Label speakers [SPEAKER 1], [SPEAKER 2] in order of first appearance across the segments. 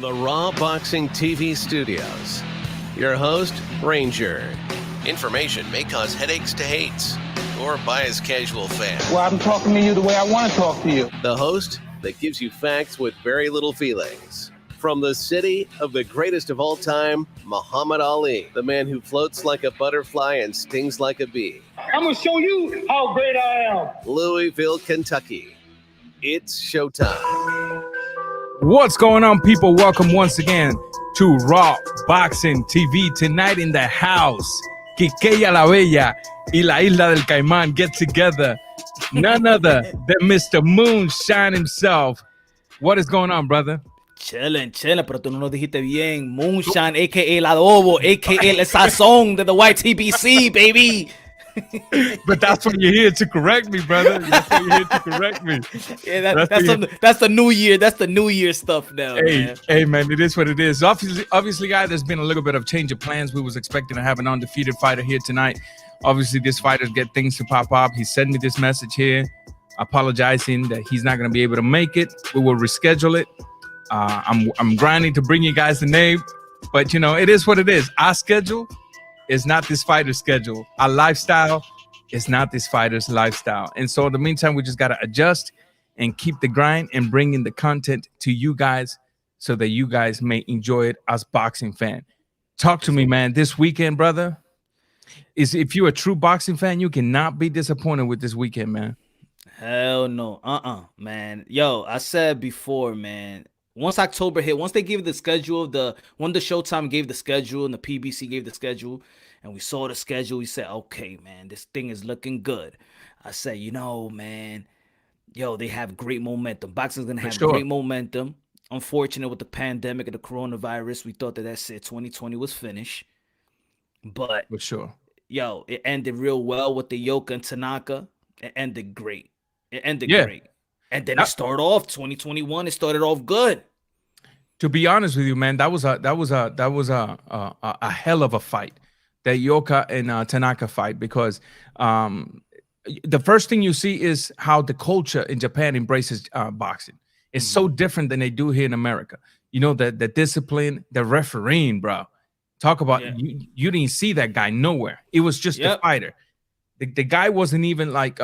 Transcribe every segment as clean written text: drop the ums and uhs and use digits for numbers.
[SPEAKER 1] the Raw Boxing TV studios. Your host, Ranger. Information may cause headaches to hates or bias casual fans.
[SPEAKER 2] Well, I'm talking to you the way I want to talk to you.
[SPEAKER 1] The host that gives you facts with very little feelings. From the city of the greatest of all time, Muhammad Ali, the man who floats like a butterfly and stings like a bee.
[SPEAKER 2] I'm going to show you how great I am.
[SPEAKER 1] Louisville, Kentucky. It's showtime.
[SPEAKER 3] What's going on, people? Welcome once again to Raw Boxing TV. Tonight in the house, Quiqueya la Bella y la Isla del Caimán get together. None other than Mr. Moonshine himself. What is going on, brother?
[SPEAKER 4] Chilling, pero tú no lo dijiste bien. Moonshine, a.k.a. El Adobo, a.k.a. El Sazón de the YTBC, baby.
[SPEAKER 3] But that's when you're here to correct me, brother. That's when you're here to correct me.
[SPEAKER 4] Yeah, that's the new year. That's the new year stuff now.
[SPEAKER 3] Hey, man, it is what it is. Obviously, guys, there's been a little bit of change of plans. We was expecting to have an undefeated fighter here tonight. Obviously, this fighter get things to pop up. He sent me this message here, apologizing that he's not going to be able to make it. We will reschedule it. I'm grinding to bring you guys the name, but you know, it is what it is. Our schedule is not this fighter's schedule. Our lifestyle is not this fighter's lifestyle. And so in the meantime, we just got to adjust and keep the grind and bring in the content to you guys so that you guys may enjoy it as boxing fan. Talk to me, man. This weekend, brother, is if you're a true boxing fan, you cannot be disappointed with this weekend, man.
[SPEAKER 4] Hell no. Man. Yo, I said before, man, once October hit, once they gave the schedule, when the Showtime gave the schedule and the PBC gave the schedule, and we saw the schedule, we said, okay, man, this thing is looking good. I said, you know, man, yo, they have great momentum. Boxing's going to have great momentum. Unfortunate with the pandemic and the coronavirus, we thought that's it. 2020 was finished. But,
[SPEAKER 3] for sure,
[SPEAKER 4] yo, it ended real well with the Yoka and Tanaka. It ended great. Great. And then it started off 2021. It started off good.
[SPEAKER 3] To be honest with you, man, that was a hell of a fight, that Yoka and Tanaka fight, because the first thing you see is how the culture in Japan embraces boxing. It's so different than they do here in America. You know, the discipline, the refereeing, bro. Talk about you didn't see that guy nowhere. It was just the fighter. The guy wasn't even like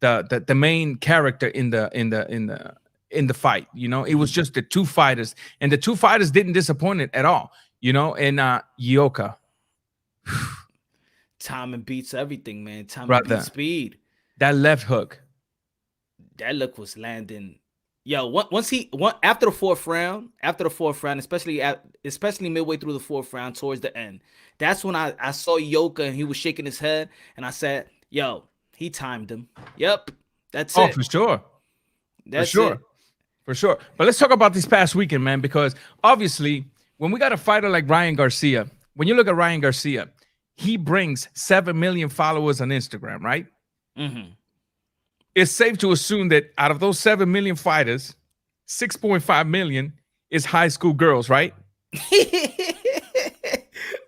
[SPEAKER 3] the main character in the fight. You know, it was just the two fighters, and the two fighters didn't disappoint it at all. You know, and Yoka,
[SPEAKER 4] timing beats everything, man. Timing beats speed.
[SPEAKER 3] That left hook,
[SPEAKER 4] that look was landing. Yo, after the fourth round, especially midway through the fourth round towards the end, that's when I saw Yoka and he was shaking his head, and I said, yo, he timed him. Yep, that's it.
[SPEAKER 3] Oh, for sure. For sure. But let's talk about this past weekend, man, because obviously when we got a fighter like Ryan Garcia, when you look at Ryan Garcia, he brings 7 million followers on Instagram, right?
[SPEAKER 4] Mm-hmm.
[SPEAKER 3] It's safe to assume that out of those 7 million fighters, 6.5 million is high school girls, right?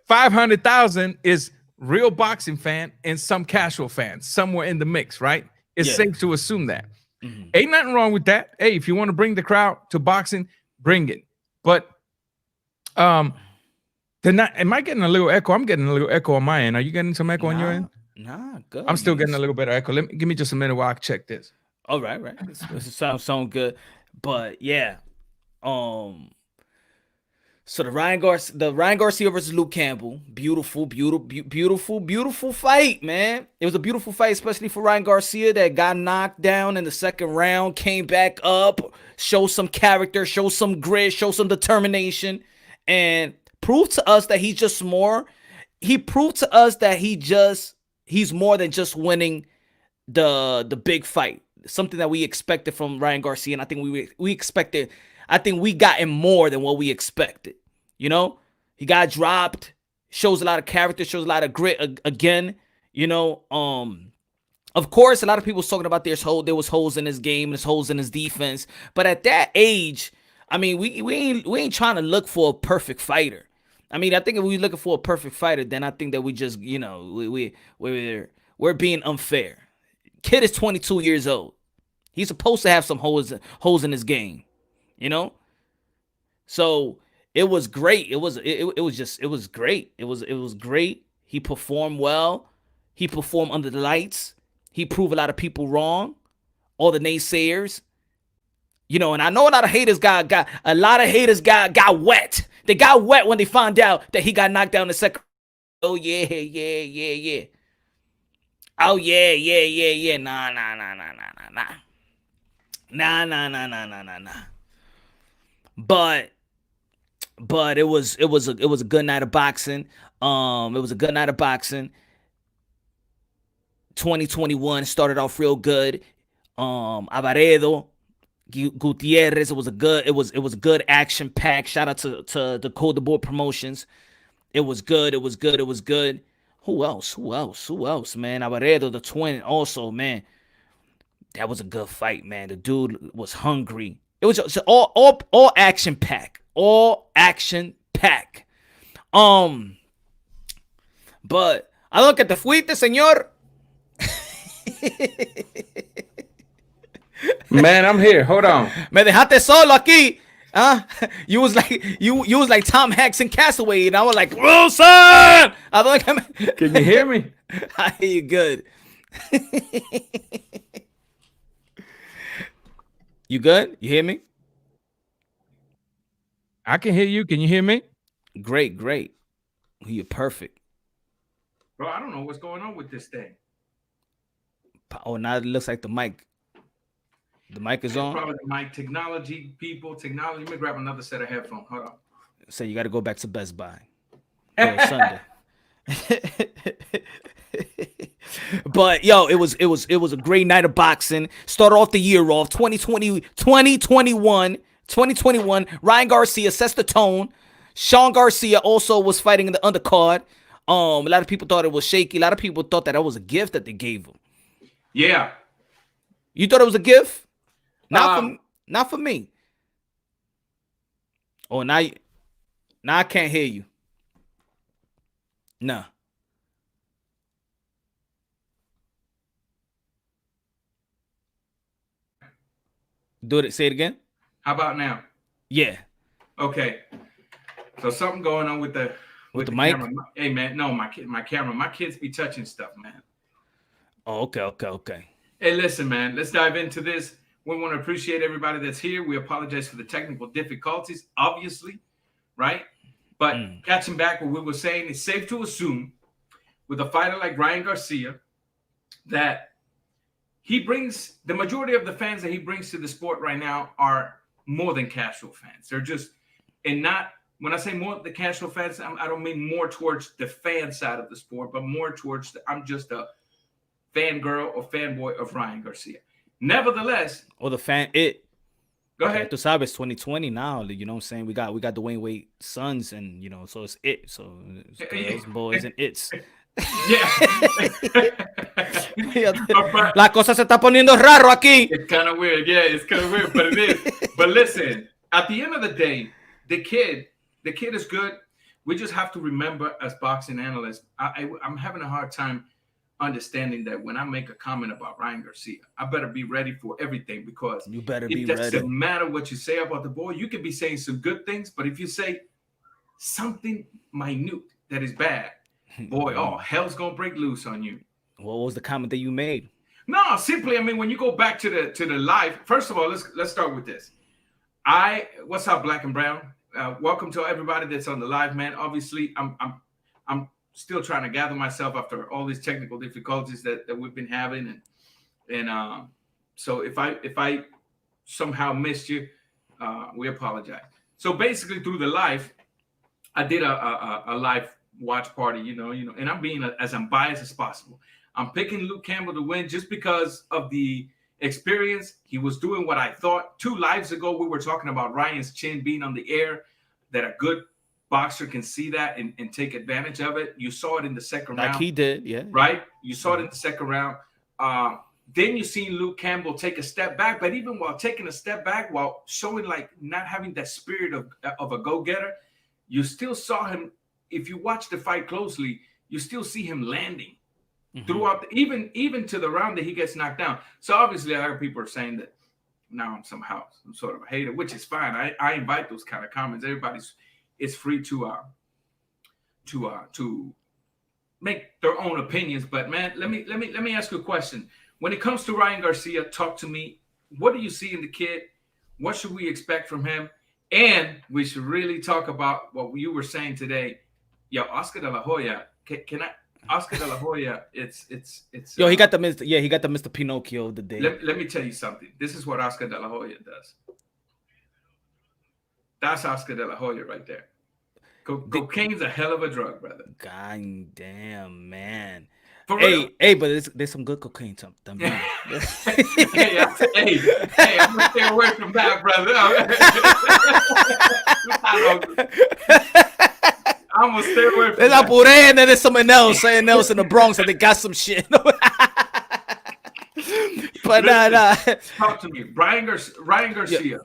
[SPEAKER 3] 500,000 is real boxing fan and some casual fans somewhere in the mix, right? It's safe to assume that. Mm-hmm. Ain't nothing wrong with that. Hey, if you want to bring the crowd to boxing, bring it. But am I getting a little echo? I'm getting a little echo on my end. Are you getting some echo on your end?
[SPEAKER 4] Nah, good.
[SPEAKER 3] I'm still getting a little bit of echo. Give me just a minute while I check this.
[SPEAKER 4] All right. This sound good. But yeah. So the Ryan Garcia versus Luke Campbell, beautiful fight, man. It was a beautiful fight, especially for Ryan Garcia that got knocked down in the second round, came back up, showed some character, showed some grit, showed some determination, and proved to us that he's more than just winning the big fight. Something that we expected from Ryan Garcia, and I think we expected. I think we got him more than what we expected. You know, he got dropped, shows a lot of character, shows a lot of grit again. You know, of course, a lot of people was talking about there was holes in his game, there's holes in his defense. But at that age, I mean, we ain't trying to look for a perfect fighter. I mean, I think if we're looking for a perfect fighter, then I think that we just, you know, we're being unfair. Kid is 22 years old. He's supposed to have some holes in his game, you know? So it was great. It was great. It was great. He performed well. He performed under the lights. He proved a lot of people wrong. All the naysayers. You know, and I know a lot of haters got wet. They got wet when they found out that he got knocked down in the second. Oh yeah. Oh yeah. Nah. But it was a good night of boxing. It was a good night of boxing. 2021 started off real good. Avaredo, Gutierrez, it was a good action pack. Shout out to the Code the Board Promotions. It was good. Who else, man? Avaredo, the twin, also, man. That was a good fight, man. The dude was hungry. It was just all action pack. All action pack. But ¿a dónde te fuiste, señor?
[SPEAKER 3] Man, I'm here. Hold on.
[SPEAKER 4] Me dejaste solo aquí. You was like Tom Hanks in Castaway, and I was like, Wilson.
[SPEAKER 3] Can you hear me?
[SPEAKER 4] I hear you good. You good? You hear me?
[SPEAKER 3] I can hear you. Can you hear me?
[SPEAKER 4] Great. You're perfect.
[SPEAKER 3] Bro, I don't know what's going on with this thing.
[SPEAKER 4] Oh, now it looks like the mic. The mic is on.
[SPEAKER 3] Probably the mic. Technology. Let me grab another set of headphones. Hold on.
[SPEAKER 4] So you got to go back to Best Buy. Sunday. But yo, it was a great night of boxing. Started off the year off 2021. Ryan Garcia sets the tone. Sean Garcia also was fighting in the undercard. A lot of people thought it was shaky. A lot of people thought that was a gift that they gave him.
[SPEAKER 3] Yeah.
[SPEAKER 4] You thought it was a gift? Not for me. Oh, now I can't hear you. Nah. Say it again.
[SPEAKER 3] How about now?
[SPEAKER 4] Yeah.
[SPEAKER 3] Okay. So something going on with the
[SPEAKER 4] mic.
[SPEAKER 3] Camera. Hey man, no, my camera. My kids be touching stuff, man.
[SPEAKER 4] Oh, okay.
[SPEAKER 3] Hey, listen, man. Let's dive into this. We want to appreciate everybody that's here. We apologize for the technical difficulties, obviously, right? But catching back what we were saying, it's safe to assume with a fighter like Ryan Garcia that he brings the majority of the fans that he brings to the sport right now are more than casual fans. They're just, and not, when I say more the casual fans, I don't mean more towards the fan side of the sport, but more towards I'm just a fangirl or fanboy of Ryan Garcia. Nevertheless,
[SPEAKER 4] Go ahead. Tu sabes, 2020 now. You know what I'm saying? We got Dwayne Wade sons, and you know, so it's it. So it's girls, boys, and it's.
[SPEAKER 3] Yeah.
[SPEAKER 4] La cosa se está poniendo raro aquí.
[SPEAKER 3] It's kind of weird. Yeah, it's kind of weird, but it is. But listen, at the end of the day, the kid is good. We just have to remember as boxing analysts, I'm having a hard time understanding that when I make a comment about Ryan Garcia, I better be ready for everything, because
[SPEAKER 4] you better be
[SPEAKER 3] it
[SPEAKER 4] ready.
[SPEAKER 3] doesn't matter what you say about the boy. You could be saying some good things, but if you say something minute that is bad, boy, hell's gonna break loose on you.
[SPEAKER 4] What was the comment that you made?
[SPEAKER 3] No, simply, I mean, when you go back to the live, first of all, let's start with this. What's up, Black and Brown? Welcome to everybody that's on the live, man. Obviously, I'm still trying to gather myself after all these technical difficulties that we've been having, and so if I somehow missed you, we apologize. So basically, through the live, I did a live watch party, you know, and I'm being as unbiased as possible. I'm picking Luke Campbell to win just because of the experience. He was doing what I thought. 2 lives ago, we were talking about Ryan's chin being on the air, that a good boxer can see that and take advantage of it. You saw it in the second round.
[SPEAKER 4] Like he did, yeah.
[SPEAKER 3] Right? You saw it in the second round. Then you seen Luke Campbell take a step back, but even while taking a step back, while showing like not having that spirit of a go-getter, you still saw him. If you watch the fight closely, you still see him landing throughout, even to the round that he gets knocked down. So obviously, other people are saying that now I'm somehow some sort of a hater, which is fine. I invite those kind of comments. It's free to make their own opinions. But man, let me ask you a question. When it comes to Ryan Garcia, talk to me. What do you see in the kid? What should we expect from him? And we should really talk about what you were saying today. Yo, Oscar De La Hoya. Can I? Oscar De La Hoya. It's.
[SPEAKER 4] Yo, he got the Mr. Pinocchio of the day.
[SPEAKER 3] Let me tell you something. This is what Oscar De La Hoya does. That's Oscar De La Hoya right there. Cocaine's a hell of a drug, brother.
[SPEAKER 4] God damn, man.
[SPEAKER 3] For real.
[SPEAKER 4] Hey, but there's some good cocaine también.
[SPEAKER 3] hey, I'm gonna stay away from that, brother. I'm gonna stay away from
[SPEAKER 4] there's
[SPEAKER 3] that.
[SPEAKER 4] a puré and then there's something else in the Bronx and they got some shit. But nah.
[SPEAKER 3] Talk to me, Ryan Garcia.
[SPEAKER 4] Yeah.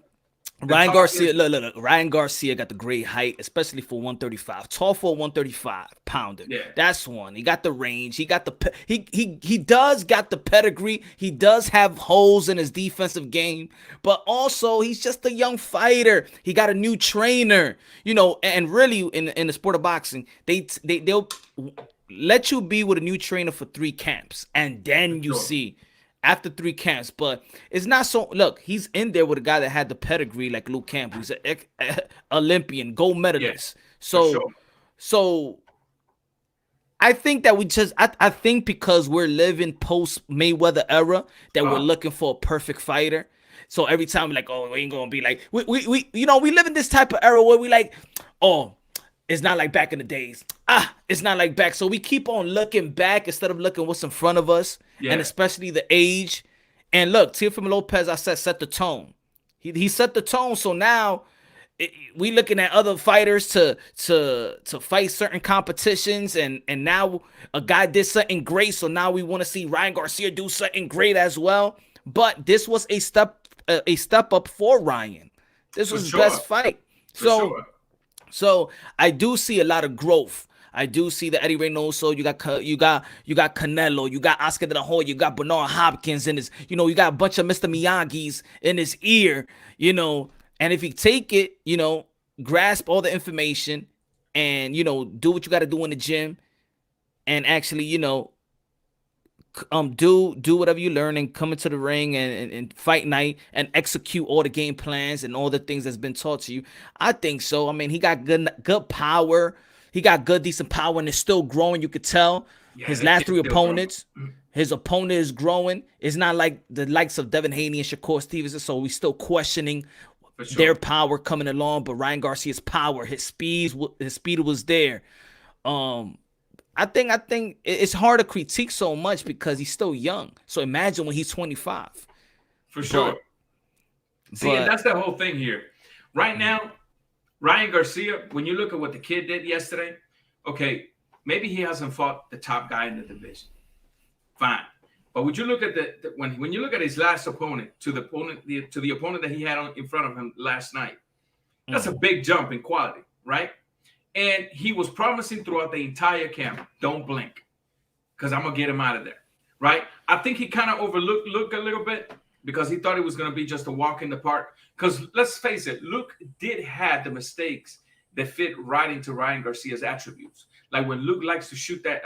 [SPEAKER 4] Ryan Garcia, look. Ryan Garcia got the great height, especially for 135. Tall for 135 pounder.
[SPEAKER 3] Yeah.
[SPEAKER 4] That's one. He got the range. He got the he does got the pedigree. He does have holes in his defensive game, but also he's just a young fighter. He got a new trainer, and really in the sport of boxing, they'll let you be with a new trainer for 3 camps, and then you see. After 3 camps, but it's not so. Look, he's in there with a guy that had the pedigree like Luke Campbell. He's an Olympian, gold medalist.
[SPEAKER 3] Yeah,
[SPEAKER 4] so I think that I think because we're living post Mayweather era that we're looking for a perfect fighter. So every time we're like, oh, we ain't gonna be like we live in this type of era where we like, oh, it's not like back in the days. It's not like back. So we keep on looking back instead of looking what's in front of us, and especially the age. And look, Teofimo Lopez, I said, set the tone. He set the tone. So now we looking at other fighters to fight certain competitions, and now a guy did something great. So now we want to see Ryan Garcia do something great as well. But this was a step up for Ryan. This was his best fight. So I do see a lot of growth. I do see the Eddie Reynoso. You got Canelo. You got Oscar De La Hoya. You got Bernard Hopkins in his. You got a bunch of Mr. Miyagi's in his ear. And if you take it, grasp all the information, and do what you got to do in the gym, and actually, do whatever you learn and come into the ring and fight night and execute all the game plans and all the things that's been taught to you. I think so. I mean, he got good power. He got good, decent power, and it's still growing. You could tell his last 3 opponents. His opponent is growing. It's not like the likes of Devin Haney and Shakur Stevenson. So we're still questioning their power coming along. But Ryan Garcia's power, his speed was there. I think it's hard to critique so much because he's still young. So imagine when he's 25.
[SPEAKER 3] For sure. And that's the whole thing here. Right now, Ryan Garcia, when you look at what the kid did yesterday, okay, maybe he hasn't fought the top guy in the division. Fine. But would you look at when you look at his last opponent to the opponent that he had in front of him last night, that's a big jump in quality, right? And he was promising throughout the entire camp, don't blink, because I'm going to get him out of there, right? I think he kind of overlooked Luke a little bit because he thought it was going to be just a walk in the park. Because let's face it, Luke did have the mistakes that fit right into Ryan Garcia's attributes. Like when Luke likes to shoot that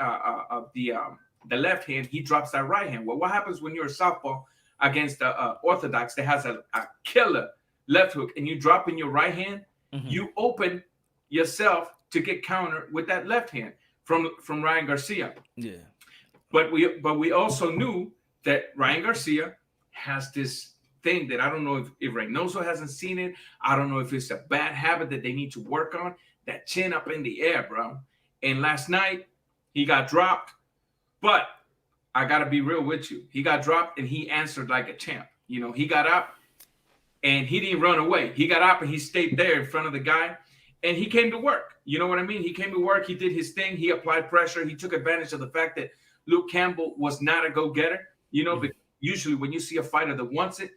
[SPEAKER 3] the left hand, he drops that right hand. Well, what happens when you're a southpaw against the orthodox that has a killer left hook and you drop in your right hand? Mm-hmm. You open yourself to get countered with that left hand from Ryan Garcia. Yeah. But we also knew that Ryan Garcia has this thing that I don't know if Reynoso hasn't seen it. I don't know if it's a bad habit that they need to work on. That chin up in the air, bro. And last night he got dropped, but I got to be real with you. He got dropped and he answered like a champ. He got up and he didn't run away. He got up and he stayed there in front of the guy. And he came to work. You know what I mean? He came to work. He did his thing. He applied pressure. He took advantage of the fact that Luke Campbell was not a go-getter. But usually when you see a fighter that wants it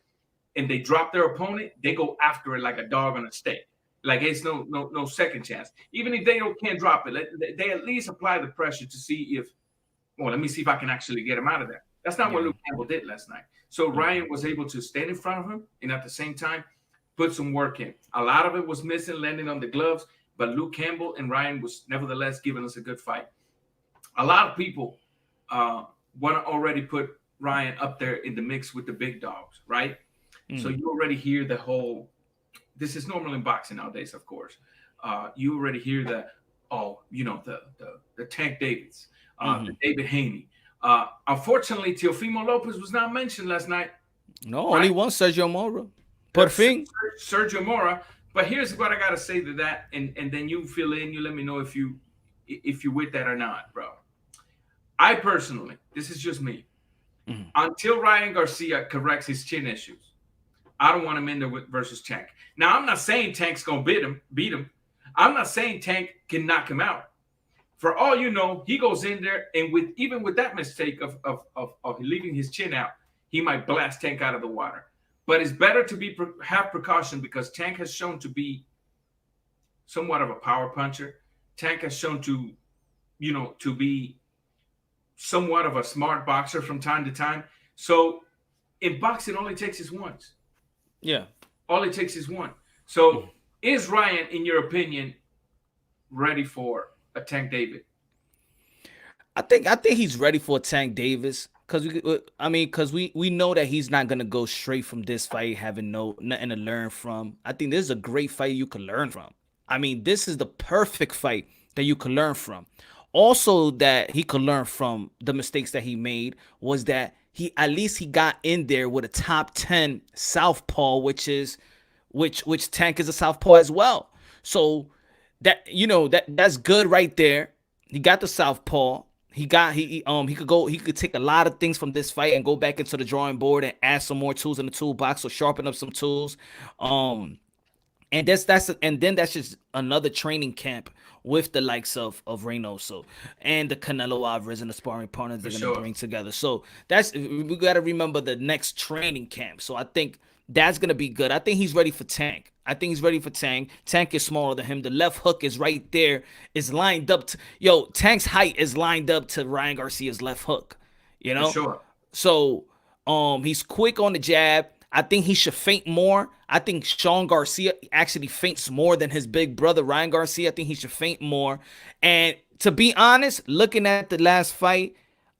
[SPEAKER 3] and they drop their opponent, they go after it like a dog on a stake. Like it's no second chance. Even if they can't drop it, they at least apply the pressure to see let me see if I can actually get him out of there. That's not what Luke Campbell did last night. So Ryan was able to stand in front of him and at the same time put some work in. A lot of it was missing, landing on the gloves, but Luke Campbell and Ryan was nevertheless giving us a good fight. A lot of people want to already put Ryan up there in the mix with the big dogs, right? So you already hear the whole, this is normal in boxing nowadays, of course. You already hear the, the Tank Davids, the David Haney. Unfortunately, Teofimo Lopez was not mentioned last night.
[SPEAKER 4] No, only one Sergio Mora. Por fin.
[SPEAKER 3] Sergio Mora. But here's what I gotta say to that, and then you fill in. You let me know if you're with that or not, bro. I personally, this is just me. Until Ryan Garcia corrects his chin issues, I don't want him in there versus Tank. Now, I'm not saying Tank's gonna beat him. I'm not saying Tank can knock him out. For all you know, he goes in there, and even with that mistake of leaving his chin out, he might blast Tank out of the water. But it's better to have precaution because Tank has shown to be somewhat of a power puncher. Tank has shown to be somewhat of a smart boxer from time to time. So in boxing, all it takes is once.
[SPEAKER 4] Yeah.
[SPEAKER 3] All it takes is one. So is Ryan, in your opinion, ready for a Tank David?
[SPEAKER 4] I think he's ready for a Tank Davis because we know that he's not gonna go straight from this fight having nothing to learn from. I think this is a great fight you can learn from. I mean, this is the perfect fight that you can learn from. Also, that he could learn from the mistakes that he made was that he got in there with a top 10 southpaw, which Tank is a southpaw as well. So that's good right there. He got the southpaw. He could take a lot of things from this fight and go back into the drawing board and add some more tools in the toolbox or sharpen up some tools. And that's just another training camp with the likes of Reynoso and the Canelo Alvarez and the sparring partners they're going to bring together. So we got to remember the next training camp. So I think that's going to be good. I think he's ready for Tank. Tank is smaller than him. The left hook is right there. It's lined up. Tank's height is lined up to Ryan Garcia's left hook.
[SPEAKER 3] For sure.
[SPEAKER 4] So he's quick on the jab. I think he should feint more. I think Sean Garcia actually feints more than his big brother, Ryan Garcia. I think he should feint more. And to be honest, looking at the last fight,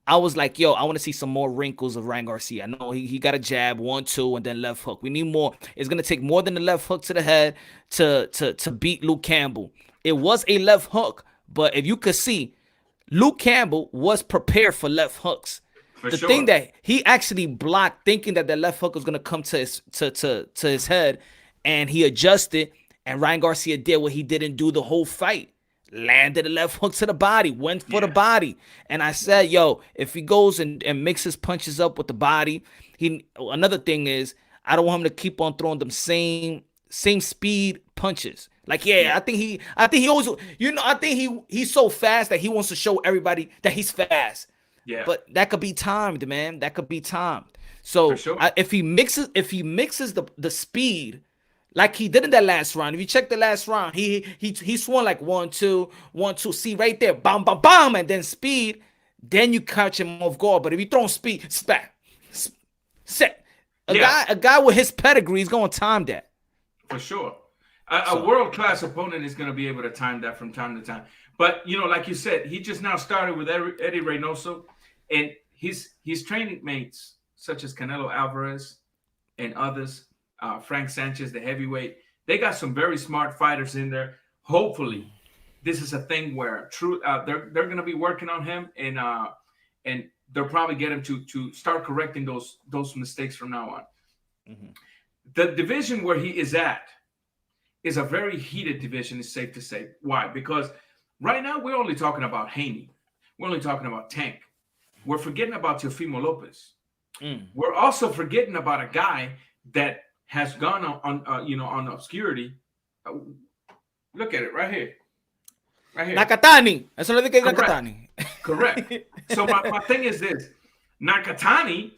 [SPEAKER 4] I was like, I want to see some more wrinkles of Ryan Garcia. I know he got a jab, 1-2, and then left hook. We need more. It's going to take more than the left hook to the head to beat Luke Campbell. It was a left hook, but if you could see, Luke Campbell was prepared for left hooks. The thing that he actually blocked, thinking that the left hook was gonna come to his head, and he adjusted. And Ryan Garcia did what he didn't do the whole fight: landed a left hook to the body, went for the body. And I said, if he goes and mixes punches up with the body, another thing is I don't want him to keep on throwing them same speed punches. Like, I think he always, I think he's so fast that he wants to show everybody that he's fast.
[SPEAKER 3] Yeah.
[SPEAKER 4] But that could be timed, man. That could be timed. So if he mixes the speed like he did in that last round, if you check the last round, he swung like 1-2, 1-2. See right there, bam, bam, bam, and then speed. Then you catch him off guard. But if you throw speed, set. A guy with his pedigree is going to time that.
[SPEAKER 3] For sure. A world-class opponent is going to be able to time that from time to time. But, like you said, he just now started with Eddie Reynoso, and his training mates, such as Canelo Alvarez and others, Frank Sanchez, the heavyweight, they got some very smart fighters in there. Hopefully, this is a thing where they're going to be working on him, and they'll probably get him to start correcting those mistakes from now on. Mm-hmm. The division where he is at is a very heated division, it's safe to say. Why? Because right now we're only talking about Haney. We're only talking about Tank. We're forgetting about Teofimo Lopez. We're also forgetting about a guy that has gone on obscurity. Look at it right here.
[SPEAKER 4] Nakatani. Eso lo dije Nakatani.
[SPEAKER 3] Correct. So my thing is this. Nakatani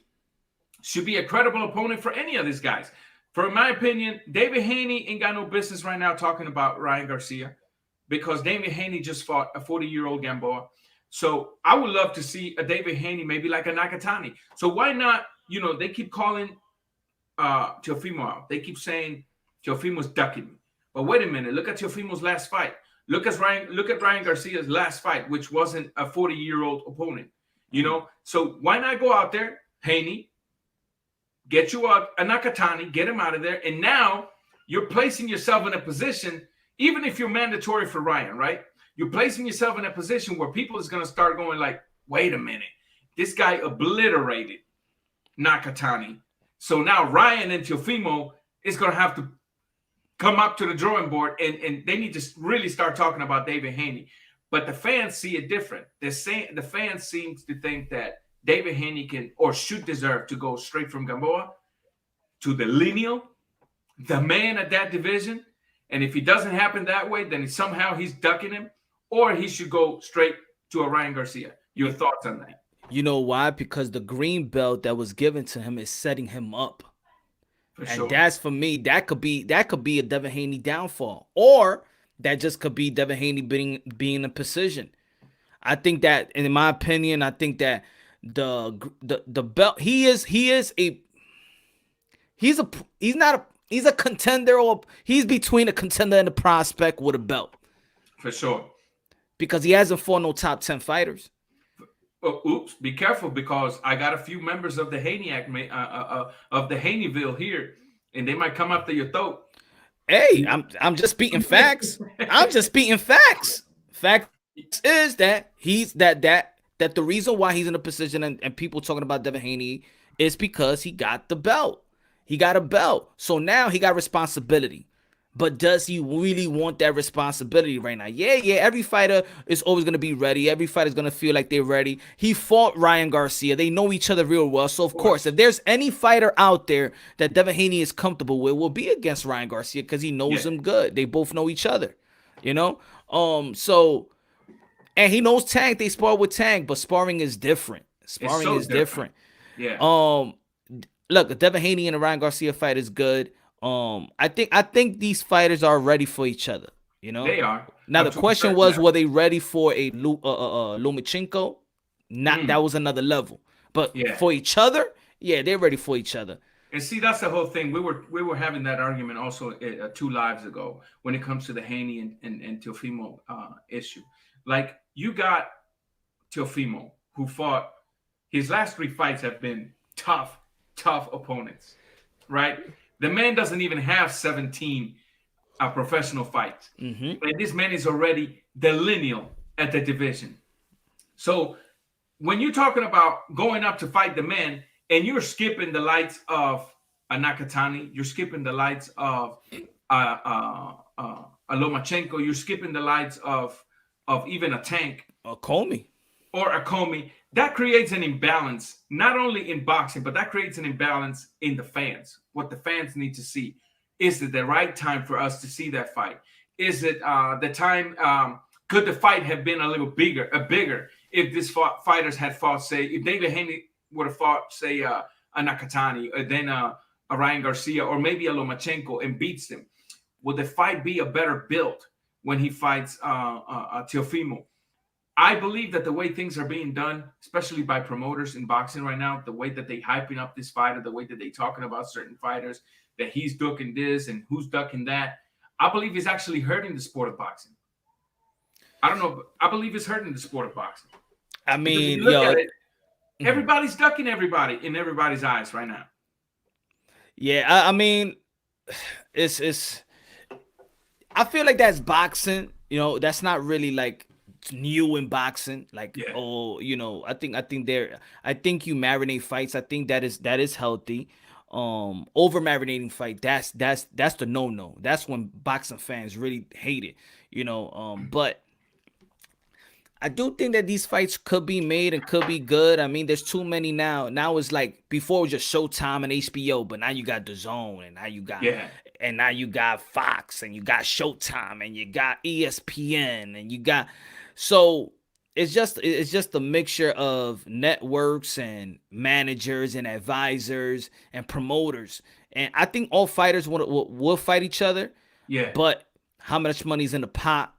[SPEAKER 3] should be a credible opponent for any of these guys. For my opinion, David Haney ain't got no business right now talking about Ryan Garcia, because David Haney just fought a 40-year-old Gamboa. So I would love to see a David Haney, maybe like a Nakatani. So why not? They keep calling Teofimo out. They keep saying Teofimo's ducking me. But wait a minute, look at Teofimo's last fight. Look at Ryan Garcia's last fight, which wasn't a 40-year-old opponent. So why not go out there, Haney, get you a Nakatani, get him out of there, and now you're placing yourself in a position, even if you're mandatory for Ryan, right? You're placing yourself in a position where people is going to start going like, wait a minute, this guy obliterated Nakatani. So now Ryan and Teofimo is going to have to come up to the drawing board, and they need to really start talking about David Haney. But the fans see it different. The fans seem to think that David Haney can or should deserve to go straight from Gamboa to the lineal, the man at that division. And if it doesn't happen that way, then somehow he's ducking him, or he should go straight to a Ryan Garcia. Your thoughts on that?
[SPEAKER 4] You know why? Because the green belt that was given to him is setting him up. And that's, for me, that could be a Devin Haney downfall, or that just could be Devin Haney being a precision. I think that, in my opinion, I think that the belt, he's a contender, or he's between a contender and a prospect with a belt.
[SPEAKER 3] For sure.
[SPEAKER 4] Because he hasn't fought no top 10 fighters.
[SPEAKER 3] Oops, be careful, because I got a few members of the Haney of the Haneyville here, and they might come after your throat.
[SPEAKER 4] Hey, I'm just speaking facts. I'm just speaking facts. Fact is that he's that the reason why he's in a position and people talking about Devin Haney is because he got the belt. He got a belt. So now he got responsibility. But does he really want that responsibility right now? Yeah. Every fighter is always going to be ready. Every fighter is going to feel like they're ready. He fought Ryan Garcia. They know each other real well. So, of course, if there's any fighter out there that Devin Haney is comfortable with, will be against Ryan Garcia, because he knows him good. They both know each other, So, and he knows Tank. They spar with Tank, but sparring is different. Sparring is different.
[SPEAKER 3] Yeah.
[SPEAKER 4] Look, a Devin Haney and a Ryan Garcia fight is good. I think these fighters are ready for each other.
[SPEAKER 3] They are.
[SPEAKER 4] Now the question was, were they ready for a Lomachenko? That was another level. But for each other, they're ready for each other.
[SPEAKER 3] And see, that's the whole thing. We were having that argument also 2 lives ago when it comes to the Haney and Teofimo issue. Like, you got Teofimo, who fought, his last 3 fights have been tough opponents, right? The man doesn't even have 17 professional fights. Mm-hmm. And this man is already the lineal at the division. So when you're talking about going up to fight the man, and you're skipping the likes of a Nakatani, you're skipping the likes of a Lomachenko, you're skipping the likes of even a Tank.
[SPEAKER 4] A Comey.
[SPEAKER 3] Or a Comey. That creates an imbalance, not only in boxing, but that creates an imbalance in the fans. What the fans need to see. Is it the right time for us to see that fight? Is it the time? Could the fight have been a little bigger if these fighters had fought, say, if David Haney would have fought, say, a Nakatani, or then a Ryan Garcia, or maybe a Lomachenko, and beats them? Would the fight be a better build when he fights Teofimo? I believe that the way things are being done, especially by promoters in boxing right now, the way that they hyping up this fighter, the way that they talking about certain fighters, that he's ducking this and who's ducking that, I believe is actually hurting the sport of boxing. I don't know. I believe it's hurting the sport of boxing.
[SPEAKER 4] I mean,
[SPEAKER 3] everybody's ducking everybody in everybody's eyes right now.
[SPEAKER 4] Yeah, I mean, it's. I feel like that's boxing. That's not really like new in boxing. Like, I think you marinate fights. I think that is healthy. Over marinating fight, that's the no. That's when boxing fans really hate it. But I do think that these fights could be made and could be good. I mean, there's too many now. Now it's like, before it was just Showtime and HBO, but now you got DAZN, and now you got Fox, and you got Showtime, and you got ESPN, and you got, so it's just a mixture of networks and managers and advisors and promoters. And I think all fighters will fight each other.
[SPEAKER 3] Yeah.
[SPEAKER 4] But how much money's in the pot?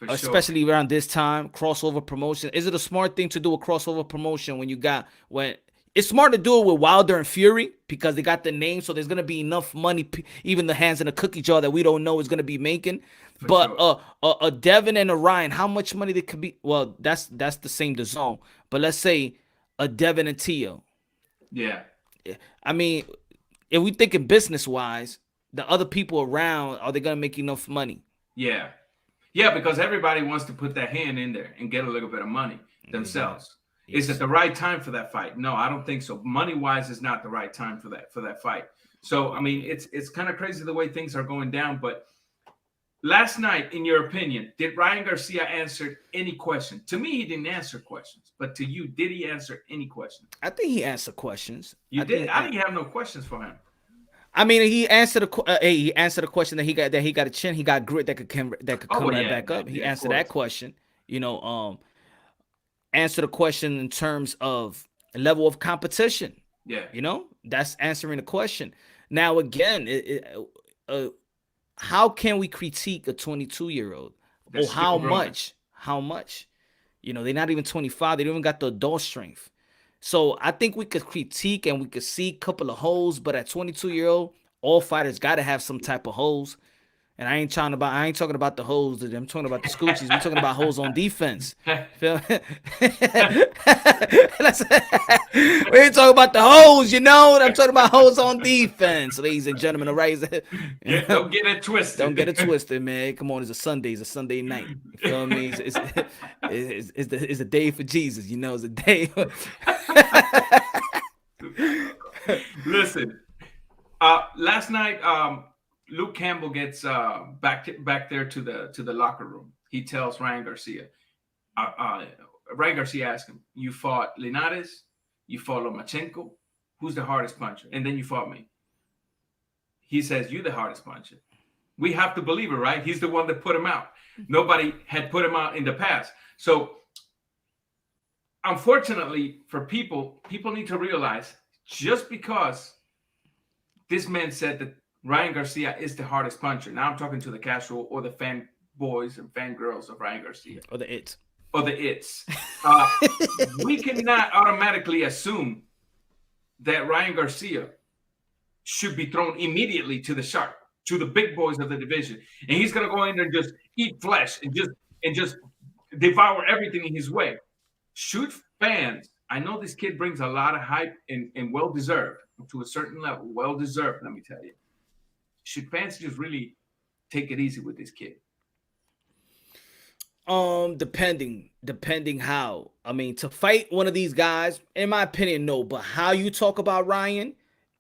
[SPEAKER 3] For sure.
[SPEAKER 4] especially around this time, crossover promotion. Is it a smart thing to do a crossover promotion when it's smart to do it with Wilder and Fury because they got the name, so there's gonna be enough money, even the hands in a cookie jar that we don't know is gonna be making. But sure. A Devin and a Ryan, how much money they could be? Well, that's the same DAZN. But let's say a Devin and Tio.
[SPEAKER 3] Yeah.
[SPEAKER 4] I mean, if we thinking business wise, the other people around, are they gonna make enough money?
[SPEAKER 3] Yeah. Yeah, because everybody wants to put their hand in there and get a little bit of money themselves. Yes. Is it the right time for that fight? No, I don't think so. Money wise is not the right time for that fight. So I mean, it's kind of crazy the way things are going down. But last night, in your opinion, did Ryan Garcia answer any question? To me, he didn't answer questions. But to you, did he answer any questions?
[SPEAKER 4] I think he answered questions.
[SPEAKER 3] You did? I didn't have no questions for him.
[SPEAKER 4] I mean, he answered a question that he got a chin, he got grit that could come right back up. He answered that question. You know, answered a question in terms of level of competition.
[SPEAKER 3] Yeah.
[SPEAKER 4] You know, that's answering the question. Now, again, how can we critique a 22-year-old? Oh, how much? How much? You know, they're not even 25. They don't even got the adult strength. So I think we could critique and we could see a couple of holes, but at 22-year-old, all fighters got to have some type of holes. And I ain't talking about the holes. I'm talking about the scoochies. We're talking about holes on defense. Feel? We ain't talking about the holes, you know. I'm talking about holes on defense, ladies and gentlemen. All right,
[SPEAKER 3] don't get it twisted.
[SPEAKER 4] Don't get it twisted, man. Come on, it's a Sunday night. You feel me? It's a day for Jesus, you know. It's a day.
[SPEAKER 3] Listen, last night, Luke Campbell gets back there to the locker room. He tells Ryan Garcia. Ryan Garcia asked him, "You fought Linares, you fought Lomachenko. Who's the hardest puncher? And then you fought me." He says, "You the hardest puncher." We have to believe it, right? He's the one that put him out. Nobody had put him out in the past. So, unfortunately, for people need to realize just because this man said that Ryan Garcia is the hardest puncher. Now I'm talking to the casual or the fan boys and fan girls of Ryan Garcia.
[SPEAKER 4] Or the its.
[SPEAKER 3] We cannot automatically assume that Ryan Garcia should be thrown immediately to the shark, to the big boys of the division. And he's going to go in there and just eat flesh and just devour everything in his way. Should fans, I know this kid brings a lot of hype and well-deserved to a certain level, well-deserved, let me tell you. Should fans just really take it easy with this kid?
[SPEAKER 4] Depending how. I mean, to fight one of these guys, in my opinion, no. But how you talk about Ryan,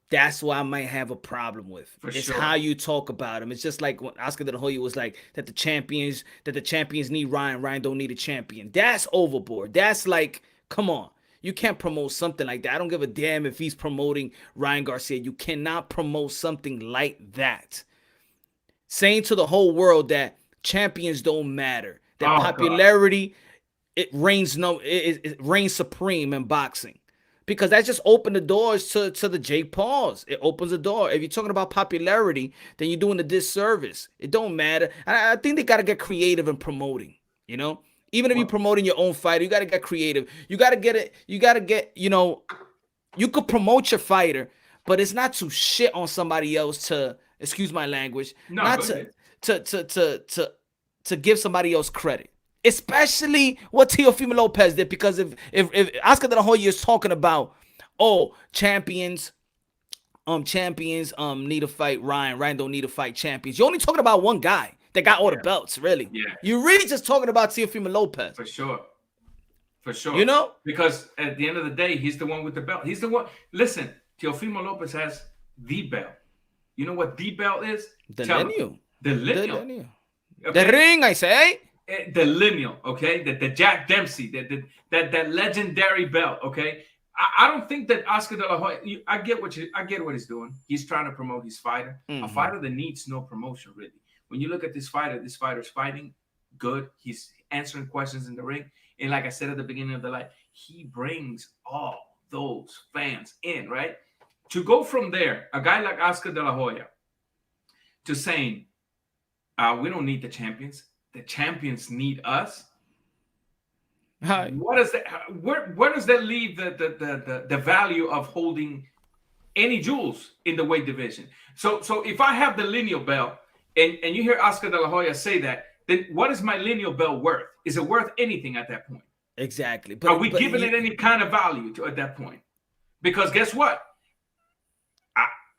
[SPEAKER 4] that's what I might have a problem with. It's how you talk about him. It's just like when Oscar De La Hoya was like that the champions need Ryan. Ryan don't need a champion. That's overboard. That's like, come on. You can't promote something like that. I don't give a damn if he's promoting Ryan Garcia. You cannot promote something like that. Saying to the whole world that champions don't matter. That popularity, it reigns supreme in boxing. Because that just opened the doors to the Jake Pauls. It opens the door. If you're talking about popularity, then you're doing a disservice. It don't matter. I think they got to get creative in promoting, you know? Even if you're promoting your own fighter, you got to get creative. You got to get it. You got to get, you know, you could promote your fighter, but it's not to shit on somebody else to, excuse my language, not to give somebody else credit. Especially what Teofimo Lopez did, because if Oscar De La Hoya is talking about, champions need to fight Ryan. Ryan don't need to fight champions. You're only talking about one guy that got all the belts, really. Yeah. You're really just talking about Teofimo Lopez.
[SPEAKER 3] For sure.
[SPEAKER 4] You know?
[SPEAKER 3] Because at the end of the day, he's the one with the belt. He's the one. Listen, Teofimo Lopez has the belt. You know what the belt is?
[SPEAKER 4] The lineal.
[SPEAKER 3] The lineal.
[SPEAKER 4] Okay? The ring, I say.
[SPEAKER 3] The lineal, okay? The Jack Dempsey, that legendary belt, okay? I don't think that Oscar De La Hoya, I get what he's doing. He's trying to promote his fighter. Mm-hmm. A fighter that needs no promotion, really. When you look at this fighter's fighting good. He's answering questions in the ring. And like I said at the beginning of the live, he brings all those fans in, right? To go from there, a guy like Oscar De La Hoya, to saying, we don't need the champions. the champions need us.
[SPEAKER 4] Hi.
[SPEAKER 3] What does that? Where does that leave the value of holding any jewels in the weight division? So if I have the lineal belt and you hear Oscar De La Hoya say that, then what is my lineal belt worth? Is it worth anything at that point?
[SPEAKER 4] Exactly.
[SPEAKER 3] Are we giving it any kind of value at that point? Because guess what?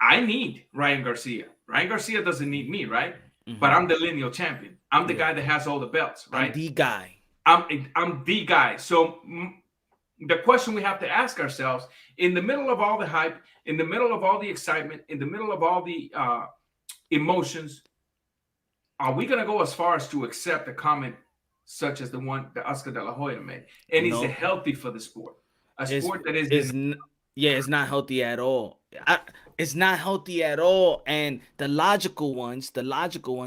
[SPEAKER 3] I need Ryan Garcia. Ryan Garcia doesn't need me, right? Mm-hmm. But I'm the lineal champion. I'm the guy that has all the belts, right?
[SPEAKER 4] I'm the guy.
[SPEAKER 3] I'm the guy. So the question we have to ask ourselves, in the middle of all the hype, in the middle of all the excitement, in the middle of all the emotions, are we going to go as far as to accept a comment such as the one that Oscar De La Hoya made? And is it healthy for the sport? Sport that is
[SPEAKER 4] it's not healthy at all. It's not healthy at all. And the logical ones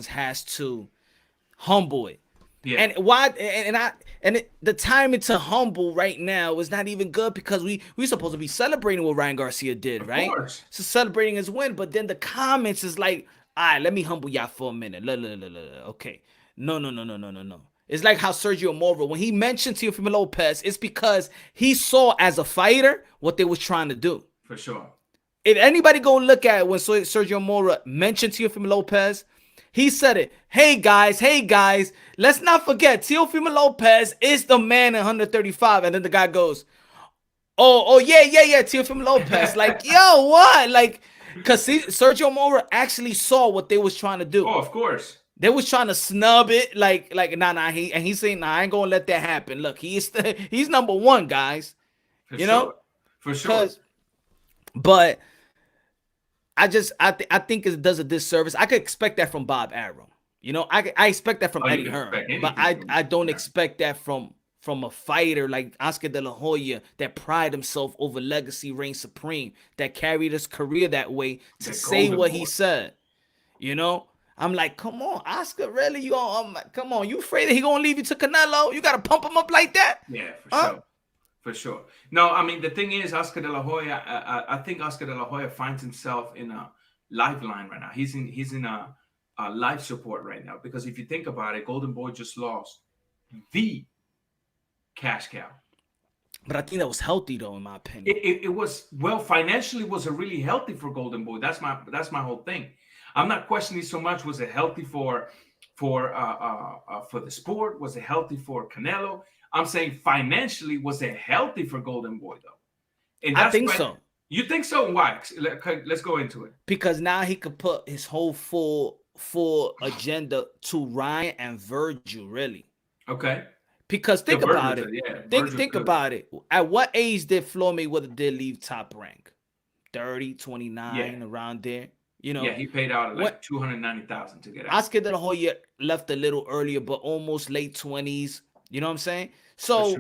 [SPEAKER 4] has to humble it. Yeah. And why? The timing to humble right now is not even good because we supposed to be celebrating what Ryan Garcia did, right? Of course. So celebrating his win, but then the comments is like, all right, let me humble y'all for a minute. Okay. No. It's like how Sergio Mora, when he mentioned Teofimo Lopez, it's because he saw as a fighter what they was trying to do.
[SPEAKER 3] For sure.
[SPEAKER 4] If anybody go look at when Sergio Mora mentioned Teofimo Lopez, he said it. Hey guys, let's not forget Teofimo Lopez is the man in 135. And then the guy goes, oh yeah, Teofimo Lopez. Like, yo, what? Like, because Sergio Mora actually saw what they was trying to do.
[SPEAKER 3] Oh, of course.
[SPEAKER 4] They was trying to snub it, like nah. He's saying, nah, I ain't gonna let that happen. Look, he's number one, guys.
[SPEAKER 3] For sure.
[SPEAKER 4] But I think it does a disservice. I could expect that from Bob Arum. I expect that from Eddie Hearn, but I don't expect that from a fighter like Oscar De La Hoya that pride himself over legacy reign supreme, that carried his career that way to say what he said. I'm like, come on, Oscar, really? Come on, you afraid that he gonna leave you to Canelo? You gotta pump him up like that?
[SPEAKER 3] Yeah, for sure. No, I mean, the thing is, Oscar De La Hoya, I think Oscar De La Hoya finds himself in a lifeline right now. He's in a life support right now, because if you think about it, Golden Boy just lost the cash cow.
[SPEAKER 4] But I think that was healthy, though, in my opinion.
[SPEAKER 3] It was, well, financially was it really healthy for Golden Boy? That's my whole thing. I'm not questioning so much. Was it healthy for the sport? Was it healthy for Canelo? I'm saying financially, was it healthy for Golden Boy though? And
[SPEAKER 4] I think so.
[SPEAKER 3] You think so? Why? Let's go into it.
[SPEAKER 4] Because now he could put his whole full agenda to Ryan and Virgil, really.
[SPEAKER 3] Okay.
[SPEAKER 4] Because think about it. Yeah, think about it. At what age did Floyd Mayweather leave Top Rank? 30, 29, around there.
[SPEAKER 3] Yeah, he paid out like $290,000 to get out.
[SPEAKER 4] Oscar De La Hoya left a little earlier, but almost late 20s. You know what I'm saying? So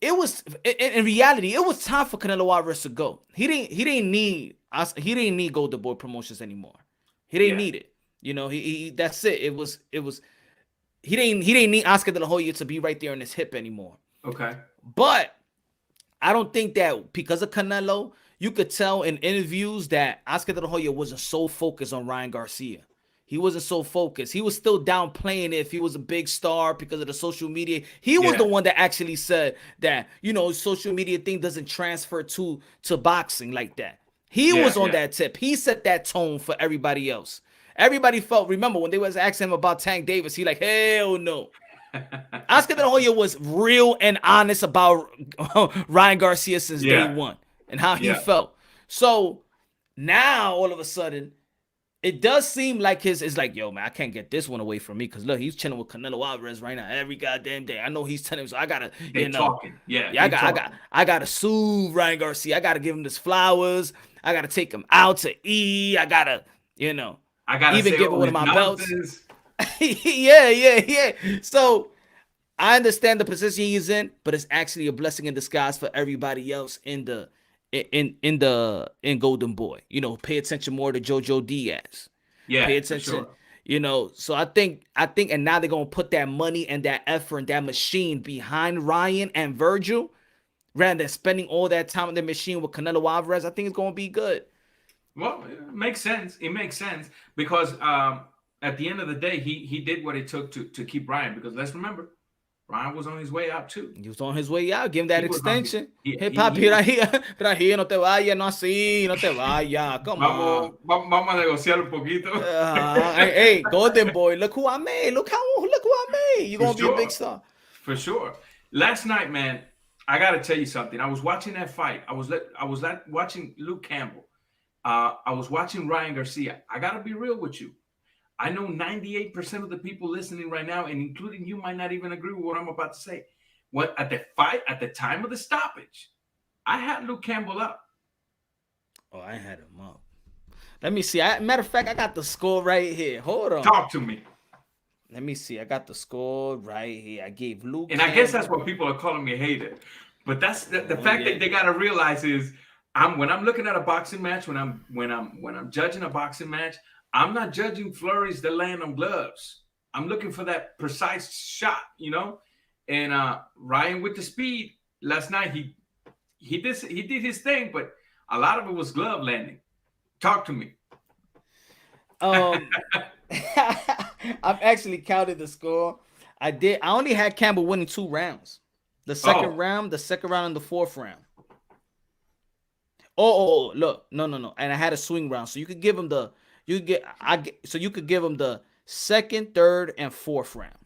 [SPEAKER 4] it was, in reality, it was time for Canelo Alvarez to go. He didn't need Golden Boy Promotions anymore. He didn't need it. He that's it. It was he didn't need Oscar De La Hoya to be right there on his hip anymore.
[SPEAKER 3] Okay.
[SPEAKER 4] But I don't think that because of Canelo, you could tell in interviews that Oscar De La Hoya wasn't so focused on Ryan Garcia. He wasn't so focused. He was still downplaying it if he was a big star because of the social media. He was the one that actually said that, social media thing doesn't transfer to boxing like that. He was on that tip. He set that tone for everybody else. Everybody felt, remember when they was asking him about Tank Davis, he like, hell no. Oscar De La Hoya was real and honest about Ryan Garcia since day one and how he felt. So now all of a sudden, it does seem like it's like, yo, man, I can't get this one away from me because look, he's chilling with Canelo Alvarez right now every goddamn day. I know he's telling him, so I gotta,
[SPEAKER 3] talking.
[SPEAKER 4] I gotta soothe Ryan Garcia. I gotta give him his flowers. I gotta take him out to eat. I gotta even give him one of my belts. yeah. So I understand the position he's in, but it's actually a blessing in disguise for everybody else in Golden Boy. Pay attention more to Jojo Diaz.
[SPEAKER 3] Yeah,
[SPEAKER 4] pay attention. Sure. So I think, and now they're gonna put that money and that effort and that machine behind Ryan and Virgil, rather than spending all that time in the machine with Canelo Alvarez. I think it's gonna be good.
[SPEAKER 3] Well, it makes sense. It makes sense because at the end of the day, he did what it took to keep Ryan, because let's remember, Ryan was on his way out too.
[SPEAKER 4] He was on his way out. Give him that
[SPEAKER 3] He was on
[SPEAKER 4] extension.
[SPEAKER 3] he-
[SPEAKER 4] Hey,
[SPEAKER 3] he-
[SPEAKER 4] papi,
[SPEAKER 3] he
[SPEAKER 4] mira
[SPEAKER 3] was-
[SPEAKER 4] here, mira here, no te vayas, no así, no te vayas. Come on.
[SPEAKER 3] Vamos a negociar un poquito.
[SPEAKER 4] Hey, Golden Boy, look who I made. Look who I made. You're gonna
[SPEAKER 3] For
[SPEAKER 4] be a
[SPEAKER 3] sure.
[SPEAKER 4] big star.
[SPEAKER 3] For sure. Last night, man, I got to tell you something. I was watching that fight. I was watching Luke Campbell. I was watching Ryan Garcia. I got to be real with you. I know 98% of the people listening right now, and including you, might not even agree with what I'm about to say. What at the time of the stoppage, I had Luke Campbell up.
[SPEAKER 4] Oh, I had him up. Let me see. Matter of fact, I got the score right here. Hold on.
[SPEAKER 3] Talk to me.
[SPEAKER 4] Let me see. I got the score right here. I gave Luke.
[SPEAKER 3] And I guess that's what people are calling me a hater. But that's the fact that they got to realize is when I'm looking at a boxing match, when I'm judging a boxing match, I'm not judging flurries that land on gloves. I'm looking for that precise shot, you know. And Ryan with the speed last night, he did his thing, but a lot of it was glove landing. Talk to me.
[SPEAKER 4] I've actually counted the score. I only had Campbell winning 2 rounds. The second round, and the 4th round. Oh, look, no, and I had a swing round, so you could give him the you could give him the 2nd, 3rd, and 4th round.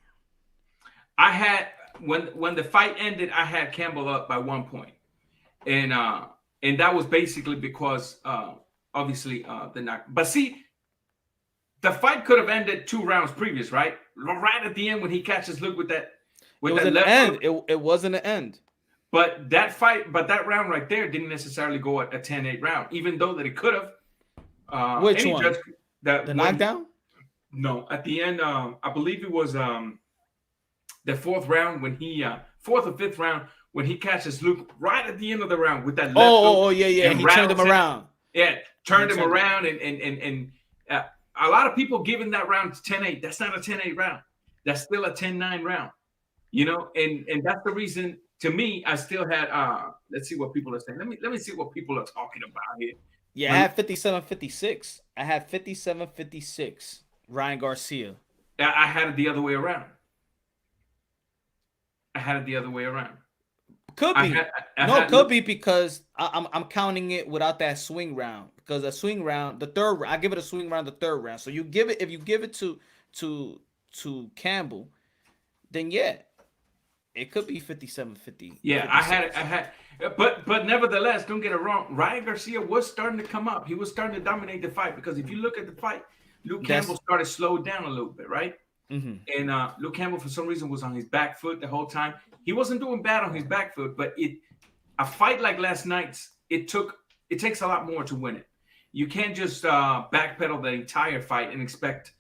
[SPEAKER 3] I had when the fight ended, I had Campbell up by 1 point, and that was basically because obviously the knock. But see, the fight could have ended 2 rounds previous, right? Right at the end when he catches Luke with that.
[SPEAKER 4] It was an end. It wasn't an end.
[SPEAKER 3] But that round right there didn't necessarily go at a 10-8 round, even though that it could have.
[SPEAKER 4] Which one? The knockdown?
[SPEAKER 3] No, at the end, I believe it was the 4th round when he 4th or 5th round when he catches Luke right at the end of the round with that left hook.
[SPEAKER 4] Yeah. He turned him around.
[SPEAKER 3] Yeah, turned him around and a lot of people giving that round 10-8. That's not a 10-8 round. That's still a 10-9 round. You know, and that's the reason. To me, I still had. Let's see what people are saying. Let me see what people are talking about here.
[SPEAKER 4] Yeah, I had 57-56. I had 57-56. Ryan Garcia.
[SPEAKER 3] I had it the other way around.
[SPEAKER 4] Could be. Could be because I'm counting it without that swing round. Because a swing round, the 3rd, I give it a swing round, the 3rd round. So if you give it to Campbell, then yeah. It could be 57-50.
[SPEAKER 3] Yeah, 56. I had but nevertheless, don't get it wrong. Ryan Garcia was starting to come up. He was starting to dominate the fight because if you look at the fight, Luke Campbell started slowed down a little bit, right? Mm-hmm. And Luke Campbell, for some reason, was on his back foot the whole time. He wasn't doing bad on his back foot, but a fight like last night's, it takes a lot more to win it. You can't just backpedal the entire fight and expect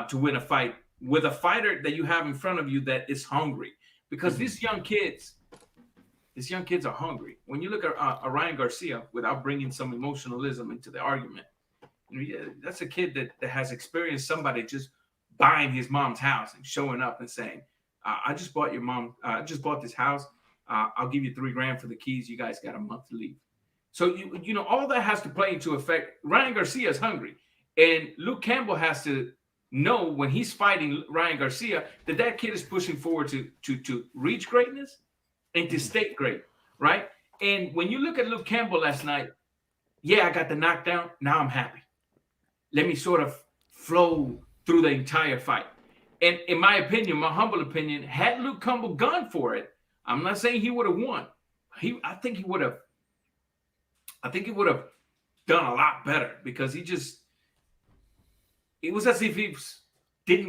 [SPEAKER 3] to win a fight with a fighter that you have in front of you that is hungry. Because these young kids are hungry. When you look at Ryan Garcia, without bringing some emotionalism into the argument, that's a kid that has experienced somebody just buying his mom's house and showing up and saying, "I just bought your mom. I just bought this house. I'll give you $3,000 for the keys. You guys got a month to leave." So you know all that has to play into effect. Ryan Garcia is hungry, and Luke Campbell has to know when he's fighting Ryan Garcia that kid is pushing forward to reach greatness and to stay great, right? And when you look at Luke Campbell last night, yeah, I got the knockdown. Now I'm happy. Let me sort of flow through the entire fight. And in my opinion, my humble opinion, had Luke Campbell gone for it, I'm not saying he would have won. I think he would have done a lot better because it was as if he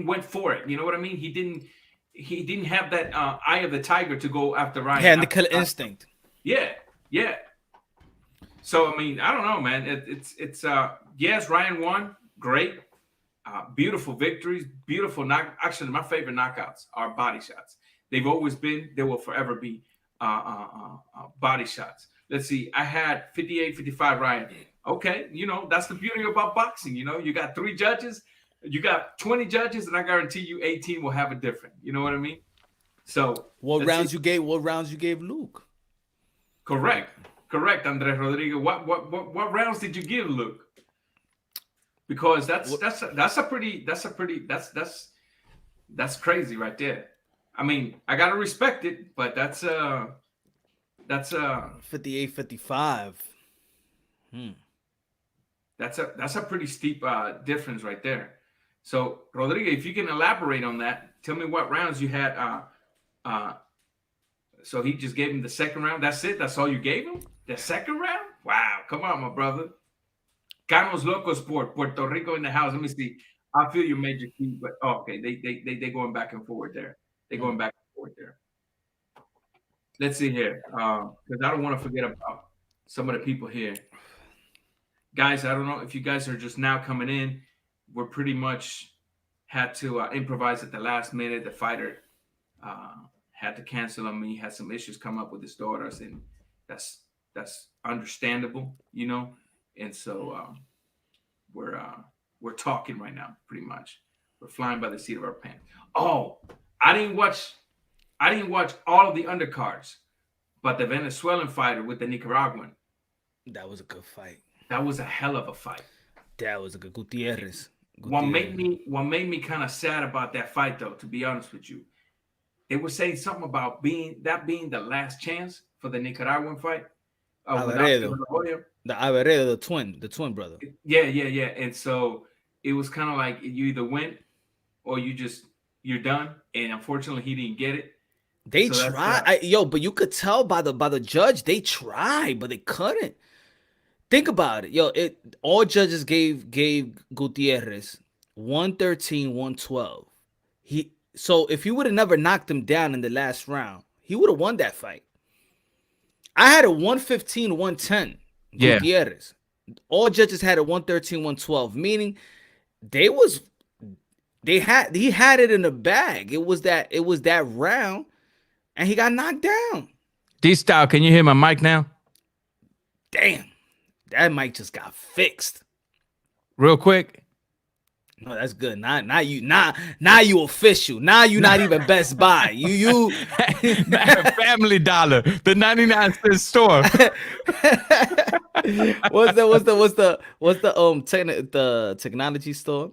[SPEAKER 3] went for it. You know what I mean? He didn't have that eye of the tiger to go after Ryan.
[SPEAKER 4] Yeah, and the killer instinct.
[SPEAKER 3] Yeah. So I mean, I don't know, man. It's yes, Ryan won. Great, beautiful victories, beautiful knock. Actually, my favorite knockouts are body shots. They've always been. They will forever be body shots. Let's see. I had 58-55 Ryan. Okay, you know, that's the beauty about boxing. You know, you got 3 judges, you got 20 judges, and I guarantee you 18 will have it different. You know what I mean? So
[SPEAKER 4] what rounds you gave Luke?
[SPEAKER 3] Correct, Andres Rodriguez. What rounds did you give Luke? because that's crazy right there. I mean, I gotta respect it, but that's
[SPEAKER 4] 58-55.
[SPEAKER 3] That's a pretty steep difference right there. So, Rodrigo, if you can elaborate on that, tell me what rounds you had. So he just gave him the second round. That's it. That's all you gave him. The second round. Wow, come on, my brother. Canos Locos por Puerto Rico in the house. Let me see. I feel you, Major Key, but okay, they going back and forward there. They going back and forward there. Let's see here, because I don't want to forget about some of the people here. Guys, I don't know if you guys are just now coming in. We're pretty much had to improvise at the last minute. The fighter had to cancel on me. Had some issues come up with his daughters, and that's understandable, you know. And so we're talking right now, pretty much. We're flying by the seat of our pants. Oh, I didn't watch all of the undercards, but the Venezuelan fighter with the Nicaraguan.
[SPEAKER 4] That was a good fight.
[SPEAKER 3] That was a hell of a fight.
[SPEAKER 4] That was a good Gutierrez.
[SPEAKER 3] What made me kind of sad about that fight, though, to be honest with you, they were saying something about being the last chance for the Nicaraguan fight.
[SPEAKER 4] Alvarado. The Alvarado, the twin brother.
[SPEAKER 3] Yeah. And so it was kind of like you either win or you're done. And unfortunately, he didn't get it.
[SPEAKER 4] They tried, but you could tell by the judge they tried, but they couldn't. Think about it, all judges gave Gutierrez 113, 112. So if he would have never knocked him down in the last round, he would have won that fight. I had a 115, 110 Gutierrez. All judges had a 113, 112, meaning he had it in the bag. It was that round, and he got knocked down.
[SPEAKER 3] D-Style, can you hear my mic now?
[SPEAKER 4] Damn. That mic just got fixed.
[SPEAKER 3] Real quick.
[SPEAKER 4] No, that's good. Now you official. Now you not even Best Buy. You
[SPEAKER 3] Family Dollar, the 99-cent store.
[SPEAKER 4] What's the technology store?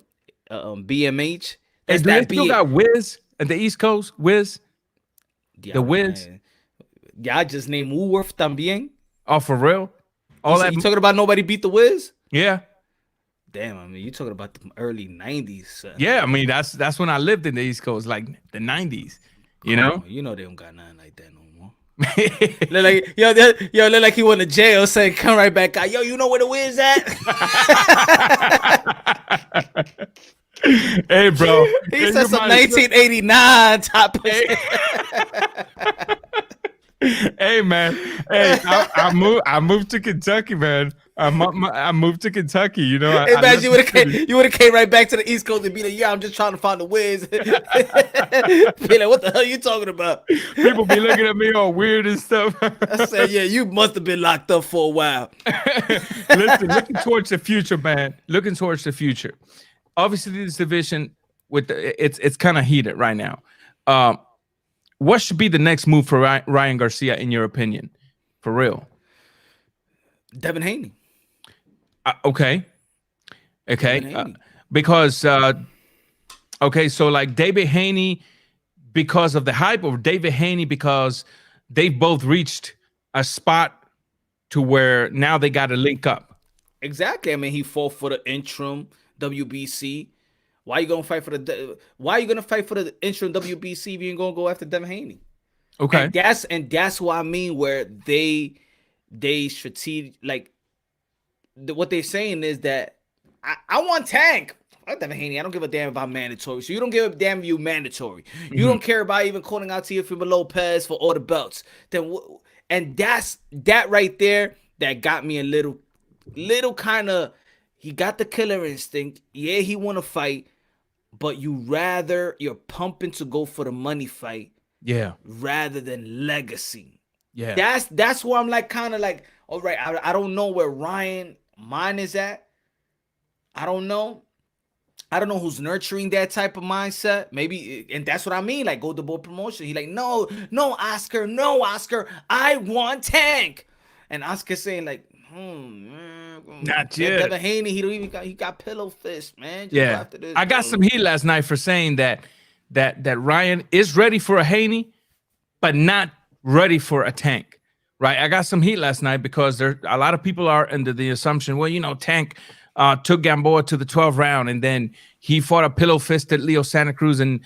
[SPEAKER 4] BMH.
[SPEAKER 3] That's do they still got Wiz at the East Coast? Wiz?
[SPEAKER 4] Yeah,
[SPEAKER 3] the Wiz?
[SPEAKER 4] Man. Yeah, I just named Woolworth también.
[SPEAKER 3] Oh, for real?
[SPEAKER 4] You talking about nobody beat the Wiz?
[SPEAKER 3] Yeah.
[SPEAKER 4] Damn, I mean, you talking about the early 90s. Son.
[SPEAKER 3] Yeah, I mean, that's when I lived in the East Coast, like the 90s. You know?
[SPEAKER 4] You know they don't got nothing like that no more. Look like, look like he went to jail saying, come right back out. Yo, you know where the Wiz at?
[SPEAKER 3] Hey, bro.
[SPEAKER 4] He said some 1989 top of shit.
[SPEAKER 3] Hey, man. Hey, I moved to Kentucky, man. I moved to Kentucky, you know.
[SPEAKER 4] Imagine you would have came right back to the East Coast and be like, yeah, I'm just trying to find the Wiz. Be like, what the hell are you talking about?
[SPEAKER 3] People be looking at me all weird and stuff.
[SPEAKER 4] I said, yeah, you must have been locked up for a while.
[SPEAKER 3] Listen, looking towards the future, man. Looking towards the future. Obviously, this division it's kind of heated right now. What should be the next move for Ryan Garcia, in your opinion? For real?
[SPEAKER 4] Devin Haney.
[SPEAKER 3] Okay. Because, so like David Haney because of the hype, or David Haney because they've both reached a spot to where now they got to link up?
[SPEAKER 4] Exactly. I mean, he fought for the interim WBC. Why are you gonna fight for the interim WBC if you ain't gonna go after Devin Haney?
[SPEAKER 3] Okay,
[SPEAKER 4] and that's what I mean. Where they strategic, like what they're saying is that I want Tank. Fuck Devin Haney. I don't give a damn about mandatory. So you don't give a damn if you mandatory. You don't care about even calling out Teofimo Lopez for all the belts. And that's that right there that got me a little kind of. He got the killer instinct. Yeah, he want to fight, but you're pumping to go for the money fight.
[SPEAKER 3] Yeah. Rather
[SPEAKER 4] than legacy.
[SPEAKER 3] Yeah.
[SPEAKER 4] That's where I'm like kind of like, all right, I don't know where Ryan mine is at. I don't know who's nurturing that type of mindset. Maybe, and that's what I mean. Like, go to board promotion. He like, no, Oscar, I want Tank. And Oscar saying like, man,
[SPEAKER 3] Not yet.
[SPEAKER 4] Devin Haney, he got pillow fist, man. Just go
[SPEAKER 3] Yeah,
[SPEAKER 4] after this,
[SPEAKER 3] I got
[SPEAKER 4] bro.
[SPEAKER 3] some heat last night for saying that Ryan is ready for a Haney, but not ready for a Tank. Right? I got some heat last night because there a lot of people are under the assumption, well, Tank took Gamboa to the 12th round, and then he fought a pillow fisted Leo Santa Cruz and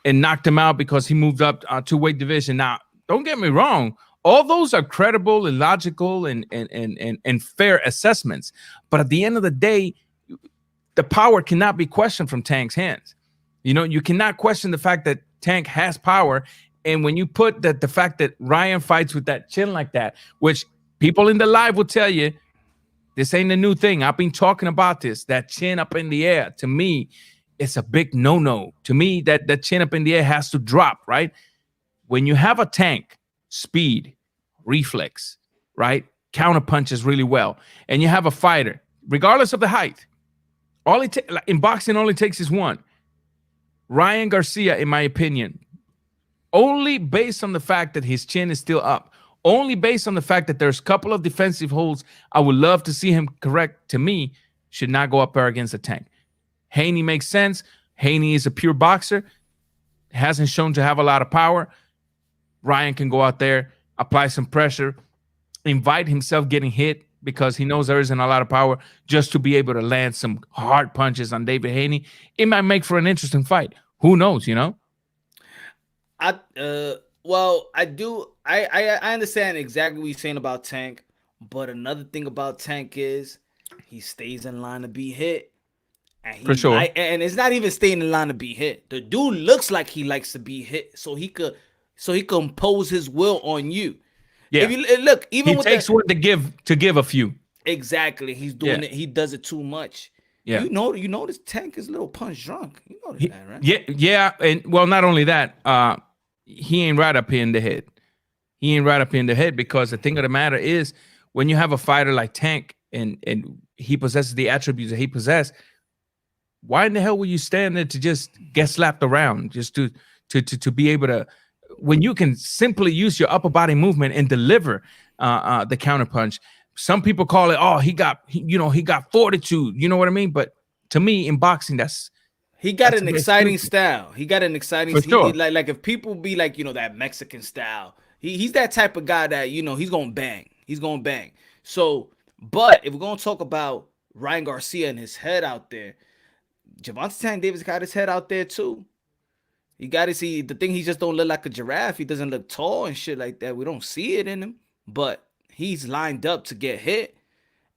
[SPEAKER 3] knocked him out because he moved up to weight division. Now, don't get me wrong. All those are credible and logical and fair assessments. But at the end of the day, the power cannot be questioned from Tank's hands. You cannot question the fact that Tank has power. And when you put the fact that Ryan fights with that chin like that, which people in the live will tell you, this ain't a new thing. I've been talking about this. That chin up in the air, to me, it's a big no-no. To me, that chin up in the air has to drop, right? When you have a Tank, speed, reflex, right? Counter punches really well. And you have a fighter, regardless of the height. In boxing, only takes is one. Ryan Garcia, in my opinion, only based on the fact that his chin is still up, only based on the fact that there's a couple of defensive holds I would love to see him correct, to me, should not go up there against a Tank. Haney makes sense. Haney is a pure boxer, hasn't shown to have a lot of power. Ryan can go out there, apply some pressure, invite himself getting hit because he knows there isn't a lot of power, just to be able to land some hard punches on David Haney. It might make for an interesting fight. Who knows,
[SPEAKER 4] I understand exactly what you're saying about Tank, but another thing about Tank is he stays in line to be hit. And
[SPEAKER 3] For sure.
[SPEAKER 4] And it's not even staying in line to be hit. The dude looks like he likes to be hit, so he could impose his will on you.
[SPEAKER 3] Yeah.
[SPEAKER 4] If you look, even
[SPEAKER 3] he
[SPEAKER 4] with
[SPEAKER 3] takes one to give a few.
[SPEAKER 4] Exactly. He's doing it. He does it too much.
[SPEAKER 3] Yeah.
[SPEAKER 4] You know this Tank is a little punch drunk. You know that, right?
[SPEAKER 3] Yeah. And well, not only that, he ain't right up here in the head. He ain't right up here in the head because the thing of the matter is, when you have a fighter like Tank and he possesses the attributes that he possesses, why in the hell will you stand there to just get slapped around, just to be able to, when you can simply use your upper body movement and deliver the counterpunch? Some people call it, he got fortitude. You know what I mean? But to me, in boxing,
[SPEAKER 4] he got an exciting style. He got an exciting
[SPEAKER 3] style. Sure.
[SPEAKER 4] Like if people be like, that Mexican style, he's that type of guy that, he's gonna bang. He's gonna bang. So, but if we're gonna talk about Ryan Garcia and his head out there, Gervonta Tank Davis got his head out there too. You got to see the thing. He just don't look like a giraffe. He doesn't look tall and shit like that. We don't see it in him, but he's lined up to get hit.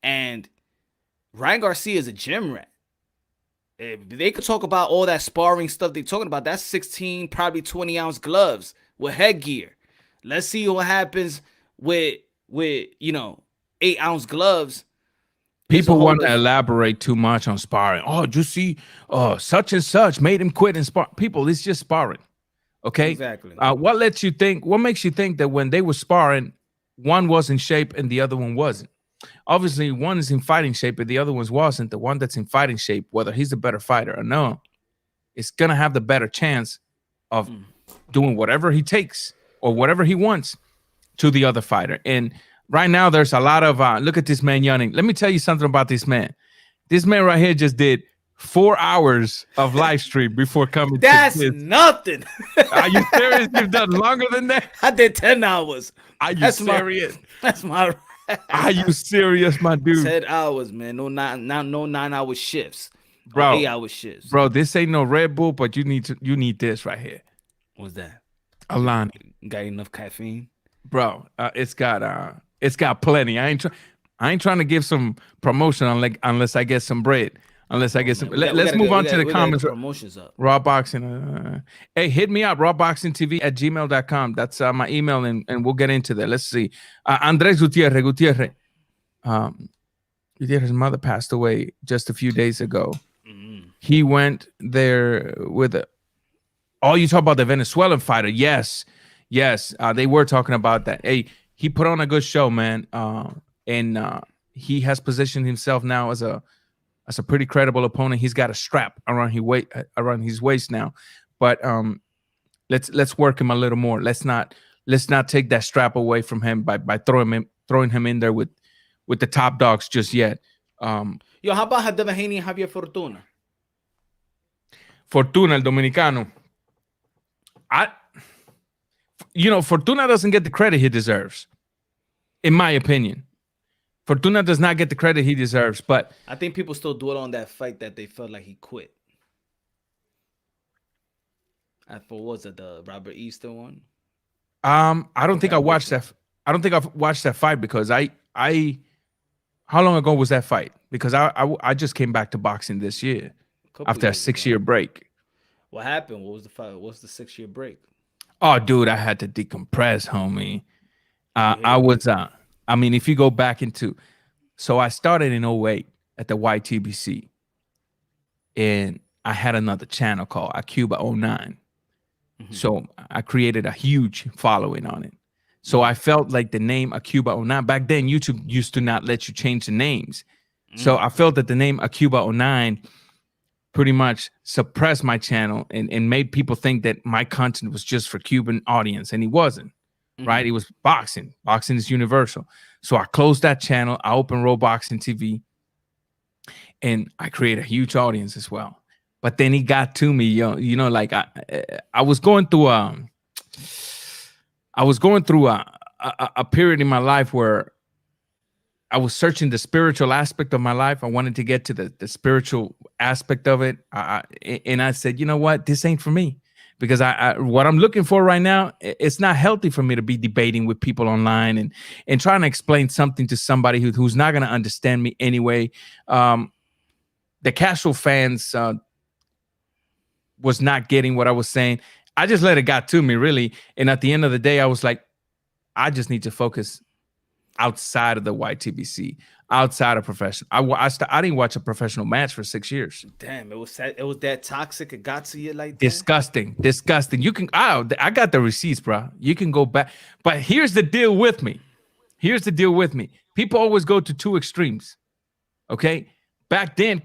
[SPEAKER 4] And Ryan Garcia is a gym rat. If they could talk about all that sparring stuff they're talking about, that's 16, probably 20-ounce gloves with headgear. Let's see what happens with 8-ounce gloves.
[SPEAKER 3] People want to elaborate too much on sparring. Oh, did you see such and such made him quit and spar? People, it's just sparring. Okay?
[SPEAKER 4] Exactly.
[SPEAKER 3] What makes you think that when they were sparring, one was in shape and the other one wasn't? Obviously, one is in fighting shape and the other one wasn't. The one that's in fighting shape, whether he's a better fighter or no, is going to have the better chance of doing whatever he takes or whatever he wants to the other fighter. And right now, there's a lot of look at this man yawning. Let me tell you something about this man. This man right here just did 4 hours of live stream before coming.
[SPEAKER 4] That's nothing.
[SPEAKER 3] Are you serious? You've done longer than that?
[SPEAKER 4] I did 10 hours.
[SPEAKER 3] Are you serious?
[SPEAKER 4] That's my.
[SPEAKER 3] Are you serious, my dude?
[SPEAKER 4] 10 hours, man. No 9-hour shifts,
[SPEAKER 3] bro.
[SPEAKER 4] 8-hour shifts,
[SPEAKER 3] bro. This ain't no Red Bull, but you need this right here.
[SPEAKER 4] What's that?
[SPEAKER 3] Alani.
[SPEAKER 4] Got enough caffeine,
[SPEAKER 3] bro? It's got plenty. I ain't trying to give some promotion unless I get some bread. Unless I get some. Let's move on to the comments.
[SPEAKER 4] Promotions up.
[SPEAKER 3] Raw Boxing. Hey, hit me up. rawboxingtv@gmail.com. That's my email, and we'll get into that. Let's see. Andres Gutierrez. Gutierrez's mother passed away just a few days ago. Mm-hmm. He went there with you talk about the Venezuelan fighter. Yes. They were talking about that. Hey, he put on a good show, man. And he has positioned himself now as a pretty credible opponent. He's got a strap around his waist now. But let's work him a little more. Let's not take that strap away from him by throwing him in there with with the top dogs just yet.
[SPEAKER 4] Yo, how about Devin Haney and Javier Fortuna?
[SPEAKER 3] Fortuna, el Dominicano. Fortuna doesn't get the credit he deserves, in my opinion. Fortuna does not get the credit he deserves, but
[SPEAKER 4] I think people still dwell on that fight that they felt like he quit. For was it the Robert Easter one?
[SPEAKER 3] I don't think I watched that. I don't think I've watched that fight because I how long ago was that fight? Because I just came back to boxing this year after a 6-year break.
[SPEAKER 4] What happened? What was the fight? What's the 6-year break?
[SPEAKER 3] Oh, dude, I had to decompress, homie. If you go back so I started in 2008 at the YTBC, and I had another channel called Acuba 09. Mm-hmm. So I created a huge following on it. So I felt like the name Acuba 09, back then YouTube used to not let you change the names. Mm-hmm. So I felt that the name Acuba 09 pretty much suppressed my channel and made people think that my content was just for Cuban audience, and it wasn't. Mm-hmm. Right? It was boxing. Boxing is universal. So I closed that channel. I opened Raw Boxing TV, and I created a huge audience as well. But then he got to me, like I was going through a period in my life where I was searching the spiritual aspect of my life. I wanted to get to the spiritual aspect of it. And I said, you know what? This ain't for me. Because what I'm looking for right now, it's not healthy for me to be debating with people online and trying to explain something to somebody who's not going to understand me anyway. The casual fans was not getting what I was saying. I just let it got to me, really. And at the end of the day, I was like, I just need to focus outside of the YTBC, outside of professional. I didn't watch a professional match for 6 years.
[SPEAKER 4] Damn, it was that toxic. It got to you like that?
[SPEAKER 3] Disgusting. You can, I got the receipts, bro. You can go back. But here's the deal with me. People always go to two extremes. Okay. Back then,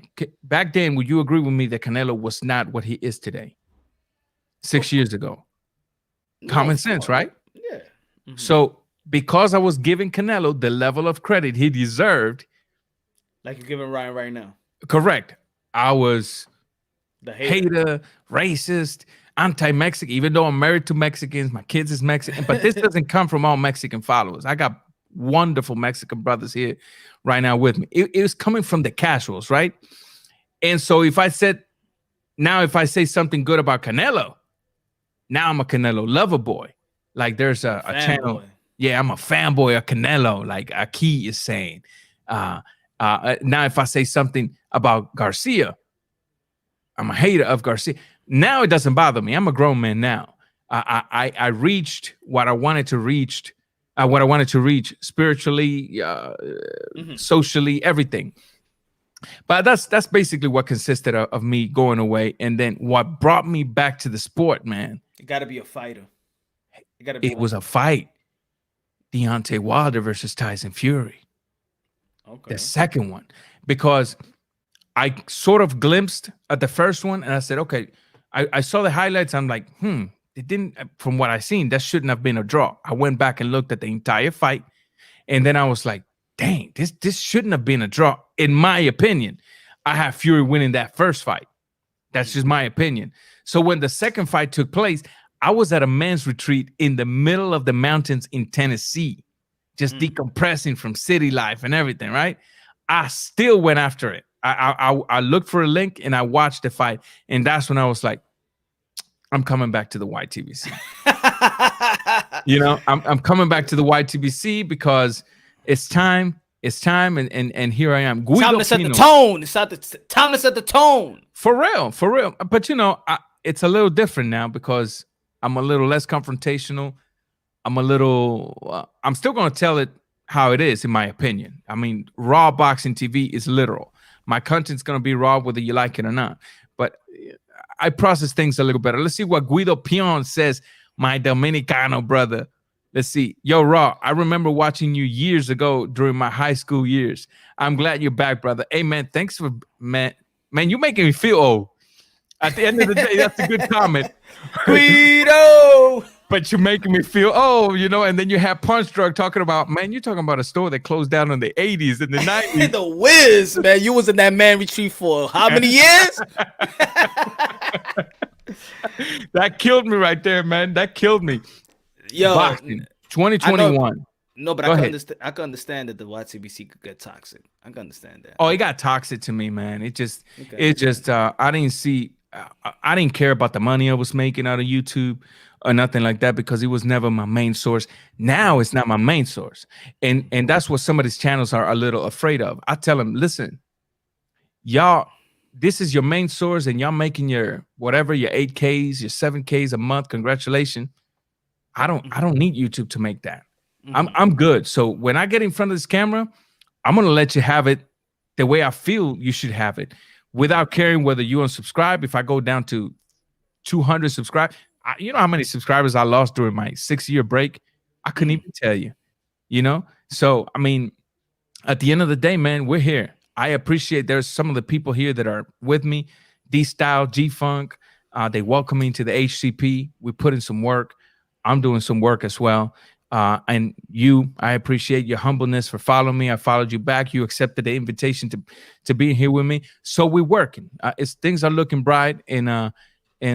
[SPEAKER 3] would you agree with me that Canelo was not what he is today? 6 years ago. Common sense, right?
[SPEAKER 4] Yeah. Mm-hmm.
[SPEAKER 3] So because I was giving Canelo the level of credit he deserved.
[SPEAKER 4] Like you're giving Ryan right now.
[SPEAKER 3] Correct. I was
[SPEAKER 4] the hater,
[SPEAKER 3] racist, anti-Mexican, even though I'm married to Mexicans, my kids is Mexican, but this doesn't come from all Mexican followers. I got wonderful Mexican brothers here right now with me. It was coming from the casuals, right? And so if I say something good about Canelo, now I'm a Canelo lover boy. Like there's a channel.
[SPEAKER 4] Boy.
[SPEAKER 3] Yeah, I'm a fanboy of Canelo, like Aki is saying. Now if I say something about Garcia, I'm a hater of Garcia. Now it doesn't bother me. I'm a grown man now. I reached what I wanted to reach. What I wanted to reach spiritually, socially, everything. But that's basically what consisted of me going away. And then what brought me back to the sport, man.
[SPEAKER 4] You got to be a fighter.
[SPEAKER 3] It was a fight. Deontay Wilder versus Tyson Fury. Okay. The second one. Because I sort of glimpsed at the first one and I said, okay, I saw the highlights. I'm like, it didn't, from what I seen, that shouldn't have been a draw. I went back and looked at the entire fight. And then I was like, dang, this shouldn't have been a draw. In my opinion, I have Fury winning that first fight. That's just my opinion. So when the second fight took place, I was at a men's retreat in the middle of the mountains in Tennessee, just decompressing from city life and everything, right? I still went after it. I looked for a link and I watched the fight. And that's when I was like, I'm coming back to the YTBC. I'm coming back to the YTBC because it's time. It's time. And here I am.
[SPEAKER 4] Time to set the tone. It's time to set the tone.
[SPEAKER 3] For real. But, it's a little different now because I'm a little less confrontational. I'm still going to tell it how it is, in my opinion. I mean, raw boxing TV is literal. My content's going to be raw, whether you like it or not. But I process things a little better. Let's see what Guido Pion says, my Dominicano brother. Let's see. Yo, Raw, I remember watching you years ago during my high school years. I'm glad you're back, brother. Hey, man, thanks for, man, you're making me feel old. At the end of the day, that's a good comment.
[SPEAKER 4] Guido!
[SPEAKER 3] but you're making me feel, and then you have Punch Drug talking about, man, you're talking about a store that closed down in the 80s and the 90s.
[SPEAKER 4] The Wiz, man. You was in that man retreat for how many years?
[SPEAKER 3] That killed me right there, man. That killed me.
[SPEAKER 4] Yo,
[SPEAKER 3] Boxing, 2021.
[SPEAKER 4] No, but I can understand that the YTBC could get toxic. I can understand that.
[SPEAKER 3] Oh, it got toxic to me, man. I didn't care about the money I was making out of YouTube or nothing like that, because it was never my main source. Now it's not my main source. And that's what some of these channels are a little afraid of. I tell them, listen, y'all, this is your main source and y'all making your whatever, your 8Ks, your 7Ks a month. Congratulations. I don't need YouTube to make that. I'm good. So when I get in front of this camera, I'm going to let you have it the way I feel you should have it, without caring whether you unsubscribe. If I go down to 200 subscribers, you know how many subscribers I lost during my 6-year break? I couldn't even tell you, So, I mean, at the end of the day, man, we're here. I appreciate there's some of the people here that are with me, D-Style, G-Funk. They welcome me to the HCP. We put in some work. I'm doing some work as well. And I appreciate your humbleness for following me. I followed you back. You accepted the invitation to be here with me. So we're working. Things are looking bright. And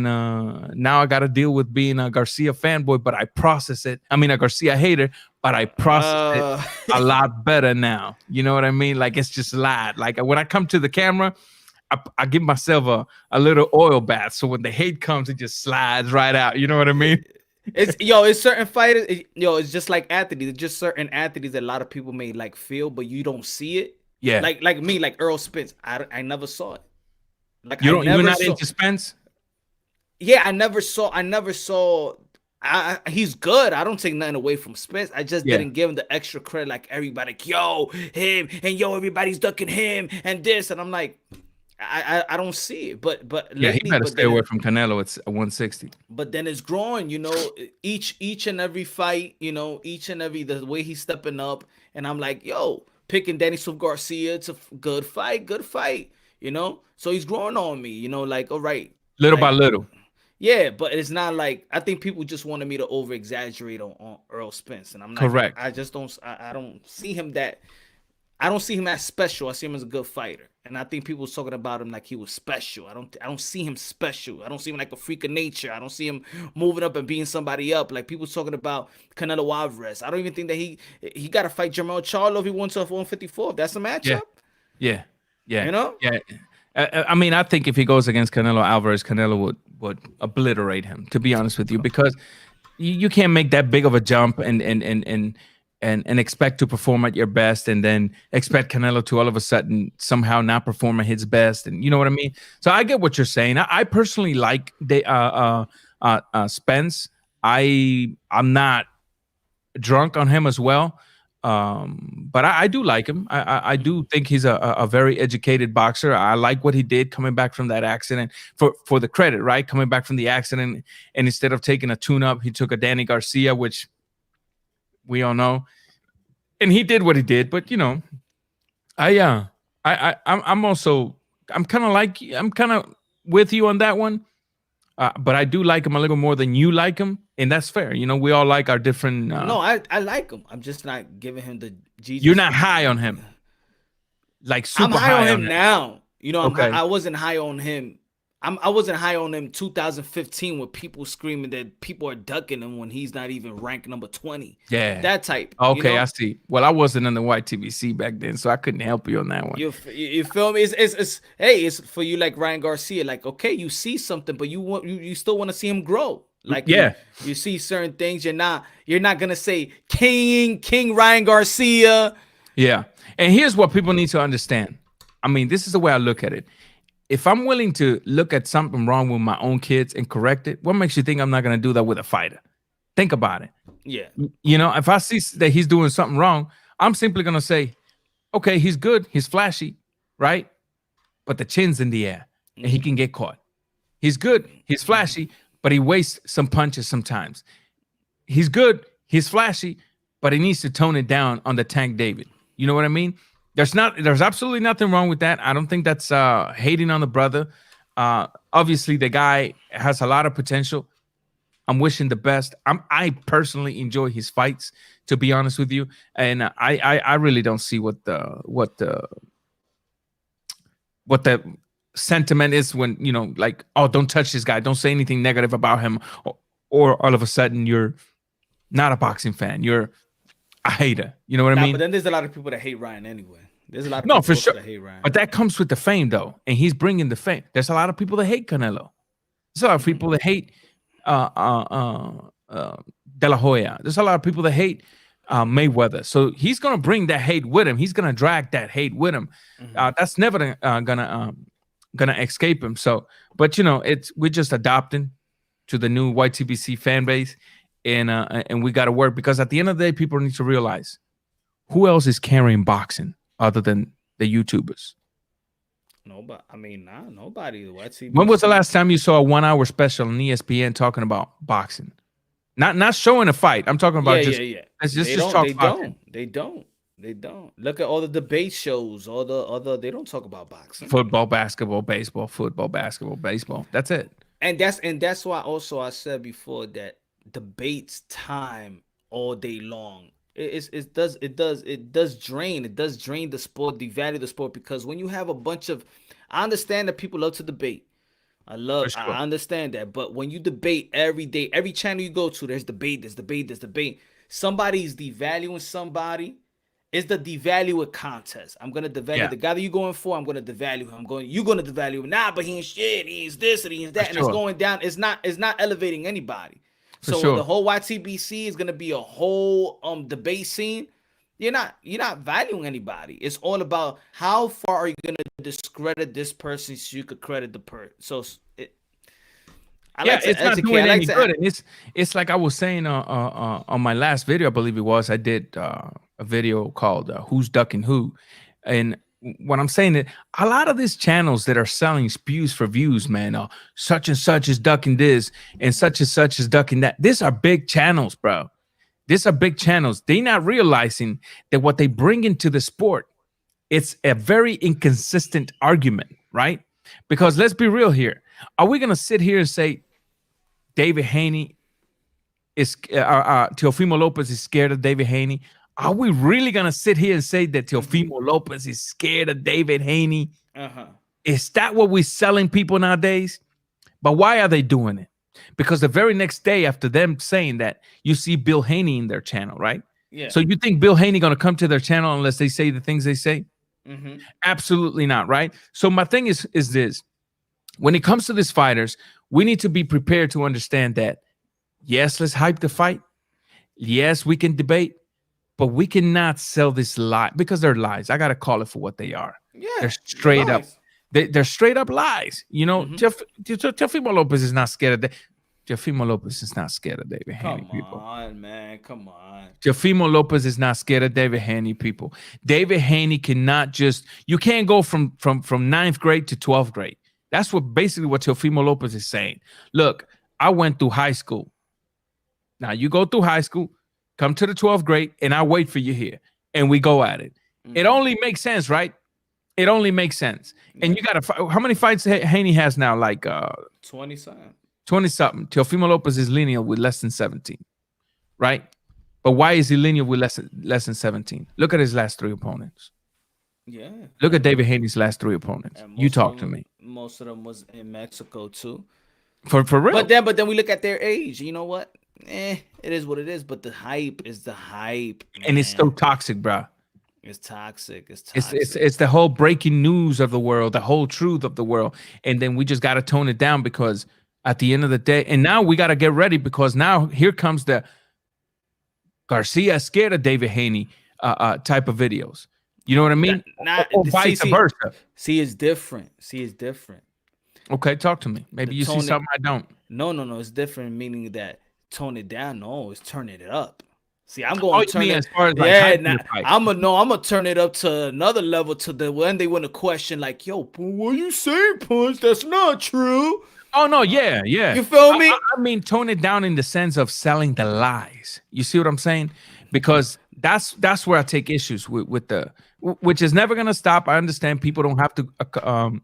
[SPEAKER 3] now I got to deal with being a Garcia fanboy, but I process it. I mean, a Garcia hater, but I process it a lot better now. You know what I mean? Like, it's just light. Like, when I come to the camera, I give myself a little oil bath. So when the hate comes, it just slides right out. You know what I mean?
[SPEAKER 4] It's certain fighters. It's just like athletes. It's just certain athletes that a lot of people may like feel, but you don't see it.
[SPEAKER 3] Yeah.
[SPEAKER 4] Like me, like Earl Spence. I never saw it. Like,
[SPEAKER 3] you're not into Spence?
[SPEAKER 4] Yeah, I never saw. He's good. I don't take nothing away from Spence. I just didn't give him the extra credit. Like everybody, him, and everybody's ducking him and this, and I'm like, I don't see it, but
[SPEAKER 3] lately, he better stay away from Canelo. It's 160.
[SPEAKER 4] But then it's growing, each and every fight, the way he's stepping up, and I'm like, picking Daniel Garcia, it's a good fight, So he's growing on me, like, all right,
[SPEAKER 3] little by little.
[SPEAKER 4] Yeah, but it's not like, I think people just wanted me to over exaggerate on Earl Spence, and I'm not
[SPEAKER 3] correct.
[SPEAKER 4] I just don't. I don't see him that. I don't see him as special. I see him as a good fighter. And I think people was talking about him like he was special. I don't see him special. I don't see him like a freak of nature. I don't see him moving up and beating somebody up. Like people talking about Canelo Alvarez. I don't even think that he got to fight Jermell Charlo if he wants to 154. That's a matchup.
[SPEAKER 3] Yeah.
[SPEAKER 4] Yeah.
[SPEAKER 3] I mean, I think if he goes against Canelo Alvarez, Canelo would obliterate him, to be honest with you, because you can't make that big of a jump and expect to perform at your best, and then expect Canelo to all of a sudden somehow not perform at his best. And you know what I mean? So I get what you're saying. I personally like Spence. I'm not drunk on him as well. But I do like him. I do think he's a very educated boxer. I like what he did coming back from that accident, for the credit, right? Coming back from the accident, and instead of taking a tune-up, he took a Danny Garcia, which we all know, and he did what he did. But I'm kind of with you on that one. But I do like him a little more than you like him, and that's fair. We all like our different.
[SPEAKER 4] No, I like him. I'm just not giving him the Jesus.
[SPEAKER 3] You're not high on him, like super
[SPEAKER 4] I'm high on him now.
[SPEAKER 3] Okay.
[SPEAKER 4] I wasn't high on him. I wasn't high on him 2015 with people screaming that people are ducking him when he's not even ranked number 20.
[SPEAKER 3] Yeah,
[SPEAKER 4] that type.
[SPEAKER 3] Okay, I see. Well, I wasn't in the YTBC back then, so I couldn't help you on that one.
[SPEAKER 4] You feel me? It's for you like Ryan Garcia. Like, okay, you see something, but you still want to see him grow. Like, you see certain things. You're not gonna say King Ryan Garcia.
[SPEAKER 3] Yeah, and here's what people need to understand. I mean, this is the way I look at it. If I'm willing to look at something wrong with my own kids and correct it, what makes you think I'm not going to do that with a fighter? Think about it.
[SPEAKER 4] Yeah.
[SPEAKER 3] If I see that he's doing something wrong, I'm simply going to say, okay, he's good. He's flashy, right? But the chin's in the air and he can get caught. He's good. He's flashy, but he wastes some punches sometimes. He's good. He's flashy, but he needs to tone it down on the Tank David. You know what I mean? There's absolutely nothing wrong with that. I don't think that's hating on the brother. Obviously, the guy has a lot of potential. I'm wishing the best. I personally enjoy his fights, to be honest with you, and I really don't see what the sentiment is when, you know, like, oh, don't touch this guy, don't say anything negative about him, or all of a sudden you're not a boxing fan, you're a hater. You know what I mean?
[SPEAKER 4] But then there's a lot of people that hate Ryan anyway. There's a lot of
[SPEAKER 3] No,
[SPEAKER 4] people
[SPEAKER 3] for sure.
[SPEAKER 4] that hate Ryan.
[SPEAKER 3] But that comes with the fame, though, and he's bringing the fame. There's a lot of people that hate Canelo. There's a lot of people that hate De La Hoya. There's a lot of people that hate Mayweather. So he's gonna bring that hate with him. He's gonna drag that hate with him. That's never gonna escape him. So, but you know, we're just adopting to the new YTBC fan base, and we got to work, because at the end of the day, people need to realize who else is carrying boxing other than the YouTubers.
[SPEAKER 4] Nobody. I mean, nobody.
[SPEAKER 3] When was the last time you saw a 1 hour special on ESPN talking about boxing? Not showing a fight. I'm talking about
[SPEAKER 4] They don't. Look at all the debate shows, all the other. They don't talk about boxing.
[SPEAKER 3] Football, basketball, baseball. Football, basketball, baseball. That's it.
[SPEAKER 4] And that's why also I said before that debates time all day long. It does drain the sport, devalue the sport, because when you have a bunch of, I understand that people love to debate. I understand that, but when you debate every day, every channel you go to, there's debate. Somebody's devaluing somebody. It's the devalue a contest. I'm gonna devalue the guy that you're going for. I'm gonna devalue him. You're gonna devalue him. Nah, but he ain't shit. He is this and he is that, and it's going down. It's not elevating anybody. So the whole YTBC is gonna be a whole debate scene. You're not valuing anybody. It's all about how far are you gonna discredit this person so you could credit the person. So
[SPEAKER 3] it's not doing any good. And it's like I was saying on my last video, I believe it was. I did a video called "Who's Ducking Who," and what I'm saying is a lot of these channels that are selling spews for views, man, such and such is ducking this and such is ducking that. These are big channels, bro. These are big channels. They're not realizing that what they bring into the sport, it's a very inconsistent argument, right? Because let's be real here. Are we going to sit here and say David Haney is Teofimo Lopez is scared of David Haney? Are we really going to sit here and say that Teofimo Lopez is scared of David Haney? Is that what we're selling people nowadays? But why are they doing it? Because the very next day after them saying that, you see Bill Haney in their channel, right? Yeah. So you think Bill Haney going to come to their channel unless they say the things they say? Absolutely not, right? So my thing is this. When it comes to these fighters, we need to be prepared to understand that, yes, let's hype the fight. Yes, we can debate. But we cannot sell this lie, because they're lies. I gotta call it for what they are. Yeah, they're straight up. They're straight up lies. You know, Teofimo Lopez is not scared of that. Teofimo Lopez is not scared of David Haney. Come on, man. Come on. Teofimo Lopez is not scared of David Haney, people. David Haney cannot just. You can't go from 9th grade to 12th grade. That's basically what Teofimo Lopez is saying. Look, I went through high school. Now you go through high school. Come to the 12th grade, and I wait for you here, and we go at it. It only makes sense, right? It only makes sense. And you got to. How many fights Haney has now? Like
[SPEAKER 4] 20-something.
[SPEAKER 3] 20-something. Teofimo Lopez is lineal with less than 17, right? But why is he lineal with less than 17? Look at his last 3 opponents. Yeah. Look at David Haney's last 3 opponents. You talk to me.
[SPEAKER 4] Most of them was in Mexico too.
[SPEAKER 3] For real.
[SPEAKER 4] But then we look at their age. You know what? It is what it is. But the hype is the hype, man.
[SPEAKER 3] And it's so toxic, bro.
[SPEAKER 4] It's toxic.
[SPEAKER 3] It's the whole breaking news of the world, the whole truth of the world, and then we just got to tone it down, because at the end of the day, and now we got to get ready, because now here comes the Garcia scared of David Haney type of videos. You know what I mean? Or vice versa.
[SPEAKER 4] See, it's different.
[SPEAKER 3] Okay, talk to me. Maybe you see something I don't.
[SPEAKER 4] No. It's different, meaning that tone it down. No, it's turning it up. See, I'm going to turn it.
[SPEAKER 3] As far as like
[SPEAKER 4] I'm gonna turn it up to another level, to the when they want to question, like, yo, what you saying, Punch? That's not true.
[SPEAKER 3] Oh no, yeah.
[SPEAKER 4] You feel me?
[SPEAKER 3] I mean, tone it down in the sense of selling the lies. You see what I'm saying? Because that's where I take issues with the, which is never gonna stop. I understand people don't have to,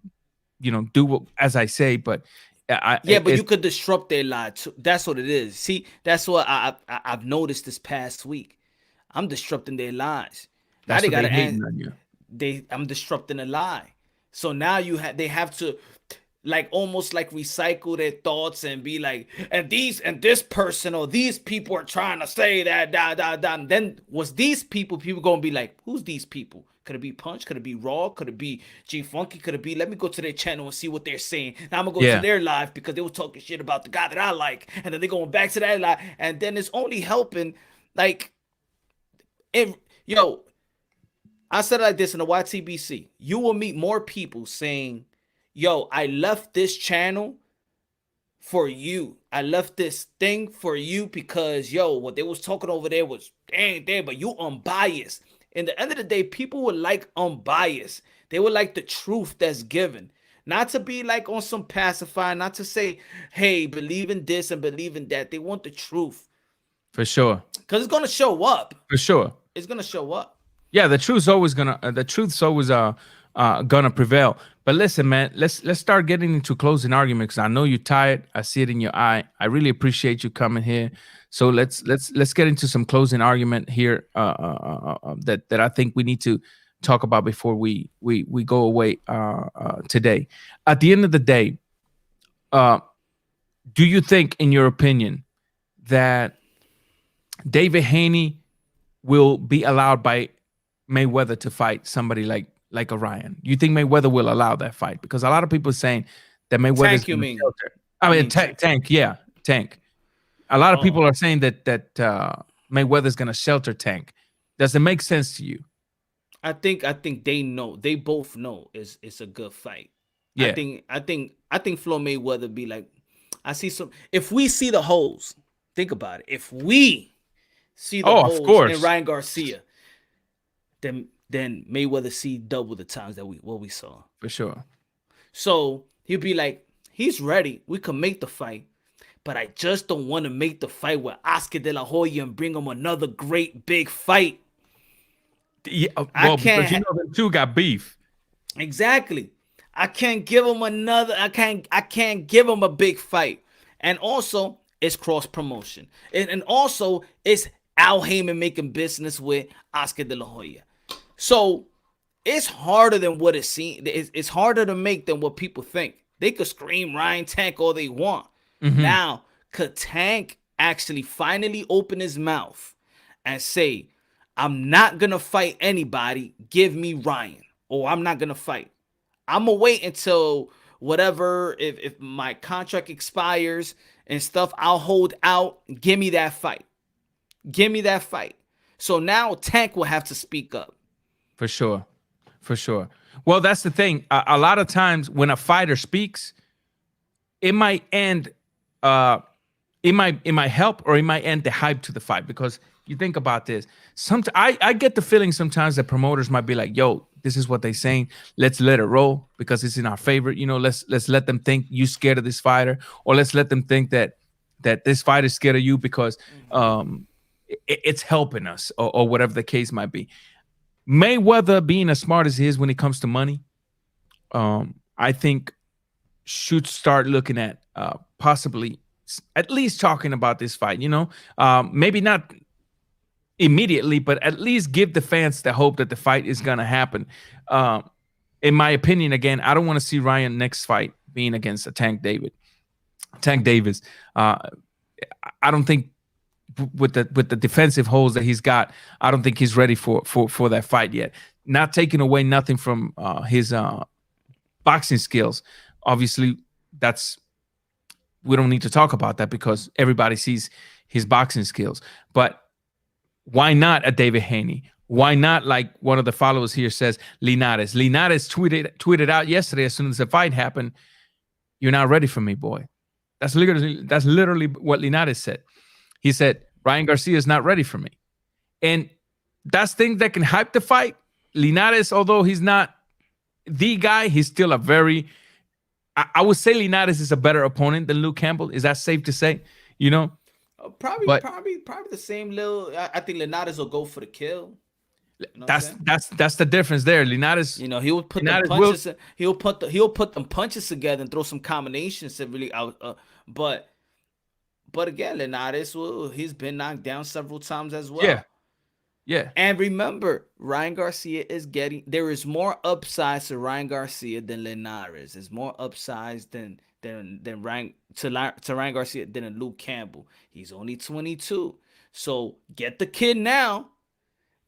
[SPEAKER 3] do what, as I say, but
[SPEAKER 4] But you could disrupt their lives. That's what it is. See, that's what I've noticed this past week. I'm disrupting their lives. Now they gotta answer. I'm disrupting a lie. So now they have to like almost like recycle their thoughts and be like, and this person or these people are trying to say that And then was these people gonna be like, who's these people? Could it be Punch? Could it be Raw? Could it be G Funky? Could it be, let me go to their channel and see what they're saying. Now I'm gonna go to their live because they were talking shit about the guy that I like, and then they're going back to that live, and then it's only helping like I said it like this in the YTBC. You will meet more people saying, yo, I left this channel for you. I left this thing for you because, yo, what they was talking over there was dang there, but you unbiased. In the end of the day, people would like unbiased. They would like the truth that's given. Not to be like on some pacifier, not to say, hey, believe in this and believe in that. They want the truth.
[SPEAKER 3] For sure.
[SPEAKER 4] Because it's going to show up.
[SPEAKER 3] For sure.
[SPEAKER 4] It's going to show up.
[SPEAKER 3] Yeah, the truth's always gonna prevail. But listen, man, let's start getting into closing arguments. I know you're tired. I see it in your eye. I really appreciate you coming here. So let's get into some closing argument here that I think we need to talk about before we go away today. At the end of the day, do you think, in your opinion, that David Haney will be allowed by Mayweather to fight somebody like Orion? You think Mayweather will allow that fight? Because a lot of people are saying that Mayweather's Tank. A lot of people are saying that Mayweather's gonna shelter Tank. Does it make sense to you?
[SPEAKER 4] I think they know. They both know it's a good fight.
[SPEAKER 3] Yeah.
[SPEAKER 4] I think Floyd Mayweather be like, I see some. If we see the holes, think about it. If we see the holes in Ryan Garcia, then Mayweather see double the times that we saw.
[SPEAKER 3] For sure.
[SPEAKER 4] So he'll be like, he's ready. We can make the fight, but I just don't want to make the fight with Oscar De La Hoya and bring him another great big fight.
[SPEAKER 3] Yeah, well, because the two got beef.
[SPEAKER 4] Exactly. I can't give him another. I can't give him a big fight. And also, it's cross promotion. And also, it's Al Heyman making business with Oscar De La Hoya. So it's harder than what it seems. It's harder to make than what people think. They could scream Ryan Tank all they want. Mm-hmm. Now, could Tank actually finally open his mouth and say, I'm not going to fight anybody. Give me Ryan. Or I'm not going to fight. I'm going to wait until whatever, if my contract expires and stuff, I'll hold out. Give me that fight. Give me that fight. So now Tank will have to speak up.
[SPEAKER 3] For sure. For sure. Well, that's the thing. A lot of times when a fighter speaks, it might end, it might help or it might end the hype to the fight. Because you think about this. I get the feeling sometimes that promoters might be like, yo, this is what they're saying. Let's let it roll because it's in our favor. You know, let's let them think you scared of this fighter, or let's let them think that this fighter is scared of you because it's helping us, or whatever the case might be. Mayweather, being as smart as he is when it comes to money, I think should start looking at possibly at least talking about this fight. You know, maybe not immediately, but at least give the fans the hope that the fight is going to happen. In my opinion, again, I don't want to see Ryan next fight being against a Tank Davis. I don't think with the defensive holes that he's got, I don't think he's ready for that fight yet. Not taking away nothing from his boxing skills. Obviously, we don't need to talk about that because everybody sees his boxing skills. But why not a David Haney? Why not, like one of the followers here says, Linares? Linares tweeted out yesterday as soon as the fight happened, "You're not ready for me, boy." That's literally what Linares said. He said, Ryan Garcia is not ready for me. And that's things that can hype the fight. Linares, although he's not the guy, he's still a very, I would say Linares is a better opponent than Luke Campbell. Is that safe to say? You know?
[SPEAKER 4] Probably the same little. I think Linares will go for the kill. You know what I'm saying?
[SPEAKER 3] That's the difference there. Linares,
[SPEAKER 4] You know, he would put them
[SPEAKER 3] Linares
[SPEAKER 4] punches. He'll put them punches together and throw some combinations to really out. But again, Linares, well, he's been knocked down several times as well.
[SPEAKER 3] yeah, yeah.
[SPEAKER 4] And remember, Ryan Garcia is getting. There is more upsides to Ryan Garcia than Linares. There's more upsides than Ryan to Ryan Garcia than a Luke Campbell. He's only 22, so get the kid now.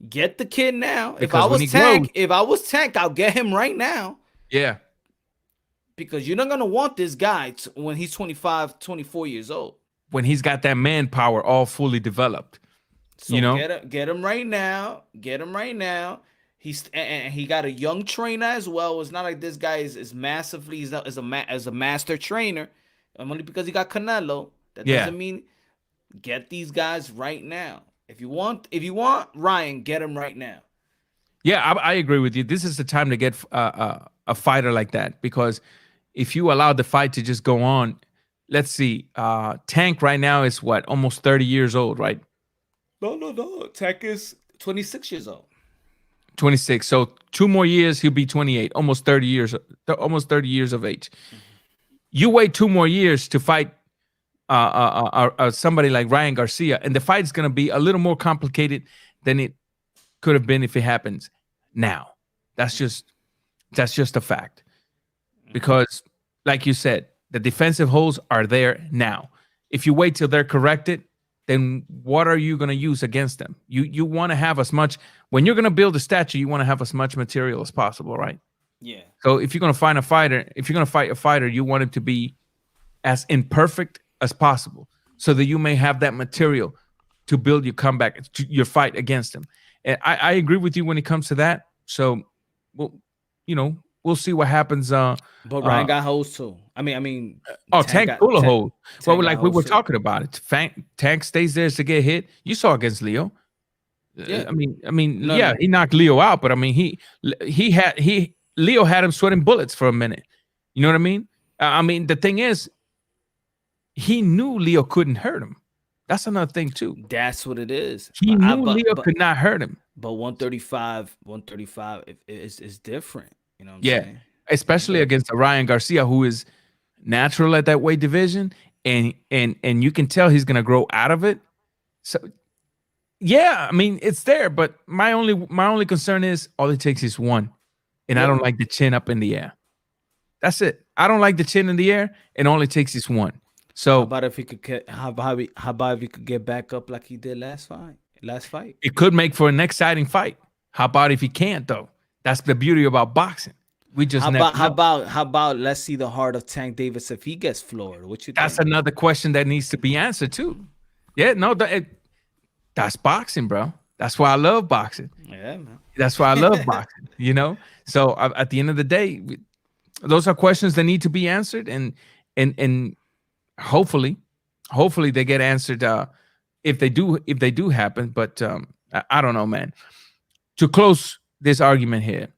[SPEAKER 4] Get the kid now.
[SPEAKER 3] Because
[SPEAKER 4] If I was Tank, I'll get him right now.
[SPEAKER 3] Yeah.
[SPEAKER 4] Because you're not gonna want this guy when he's 25, 24 years old.
[SPEAKER 3] When he's got that manpower all fully developed.
[SPEAKER 4] So
[SPEAKER 3] you know,
[SPEAKER 4] get him right now. Get him right now. And he got a young trainer as well. It's not like this guy is massively. He's not as a master trainer. Only because he got Canelo. That doesn't mean get these guys right now. If you want Ryan, get him right now.
[SPEAKER 3] Yeah, I agree with you. This is the time to get a fighter like that, because if you allow the fight to just go on, let's see, Tank right now is what, almost 30 years old, right?
[SPEAKER 4] No. Tank is 26 years old.
[SPEAKER 3] 26. So 2 more years, he'll be 28. Almost 30 years of age. Mm-hmm. You wait 2 more years to fight somebody like Ryan Garcia, and the fight is going to be a little more complicated than it could have been if it happens now. That's just a fact. Because, like you said, the defensive holes are there now. If you wait till they're corrected, then what are you going to use against them? You want to have as much, when you're going to build a statue, you want to have as much material as possible, right?
[SPEAKER 4] Yeah.
[SPEAKER 3] So if you're going to fight a fighter, you want him to be as imperfect as possible, so that you may have that material to build your comeback, your fight against him. And I agree with you when it comes to that. So, we'll see what happens.
[SPEAKER 4] But Ryan got hoes too. I mean,
[SPEAKER 3] Tank full of hoes. Well, like we were
[SPEAKER 4] too.
[SPEAKER 3] talking about it. Tank stays there to get hit. You saw against Leo.
[SPEAKER 4] Yeah.
[SPEAKER 3] He knocked Leo out, but I mean, Leo had him sweating bullets for a minute. You know what I mean? The thing is, he knew Leo couldn't hurt him. That's another thing too.
[SPEAKER 4] That's what it is.
[SPEAKER 3] He knew Leo could not hurt him.
[SPEAKER 4] But 135 is different. You know what I'm saying?
[SPEAKER 3] Especially against a Ryan Garcia, who is natural at that weight division, and you can tell he's gonna grow out of it. So yeah, I mean, it's there, but my only concern is all it takes is one. And I don't like the chin up in the air. That's it. I don't like the chin in the air, and all it takes is one. So
[SPEAKER 4] how about if he could get back up like he did last fight?
[SPEAKER 3] It could make for an exciting fight. How about if he can't though? That's the beauty about boxing. We just
[SPEAKER 4] how about let's see the heart of Tank Davis if he gets floored. What you think?
[SPEAKER 3] That's another question that needs to be answered too. Yeah, no, that's boxing, bro. That's why I love boxing.
[SPEAKER 4] Yeah, man.
[SPEAKER 3] That's why I love boxing. So at the end of the day, those are questions that need to be answered, and hopefully they get answered if they do happen. But I don't know, man. To close this argument here,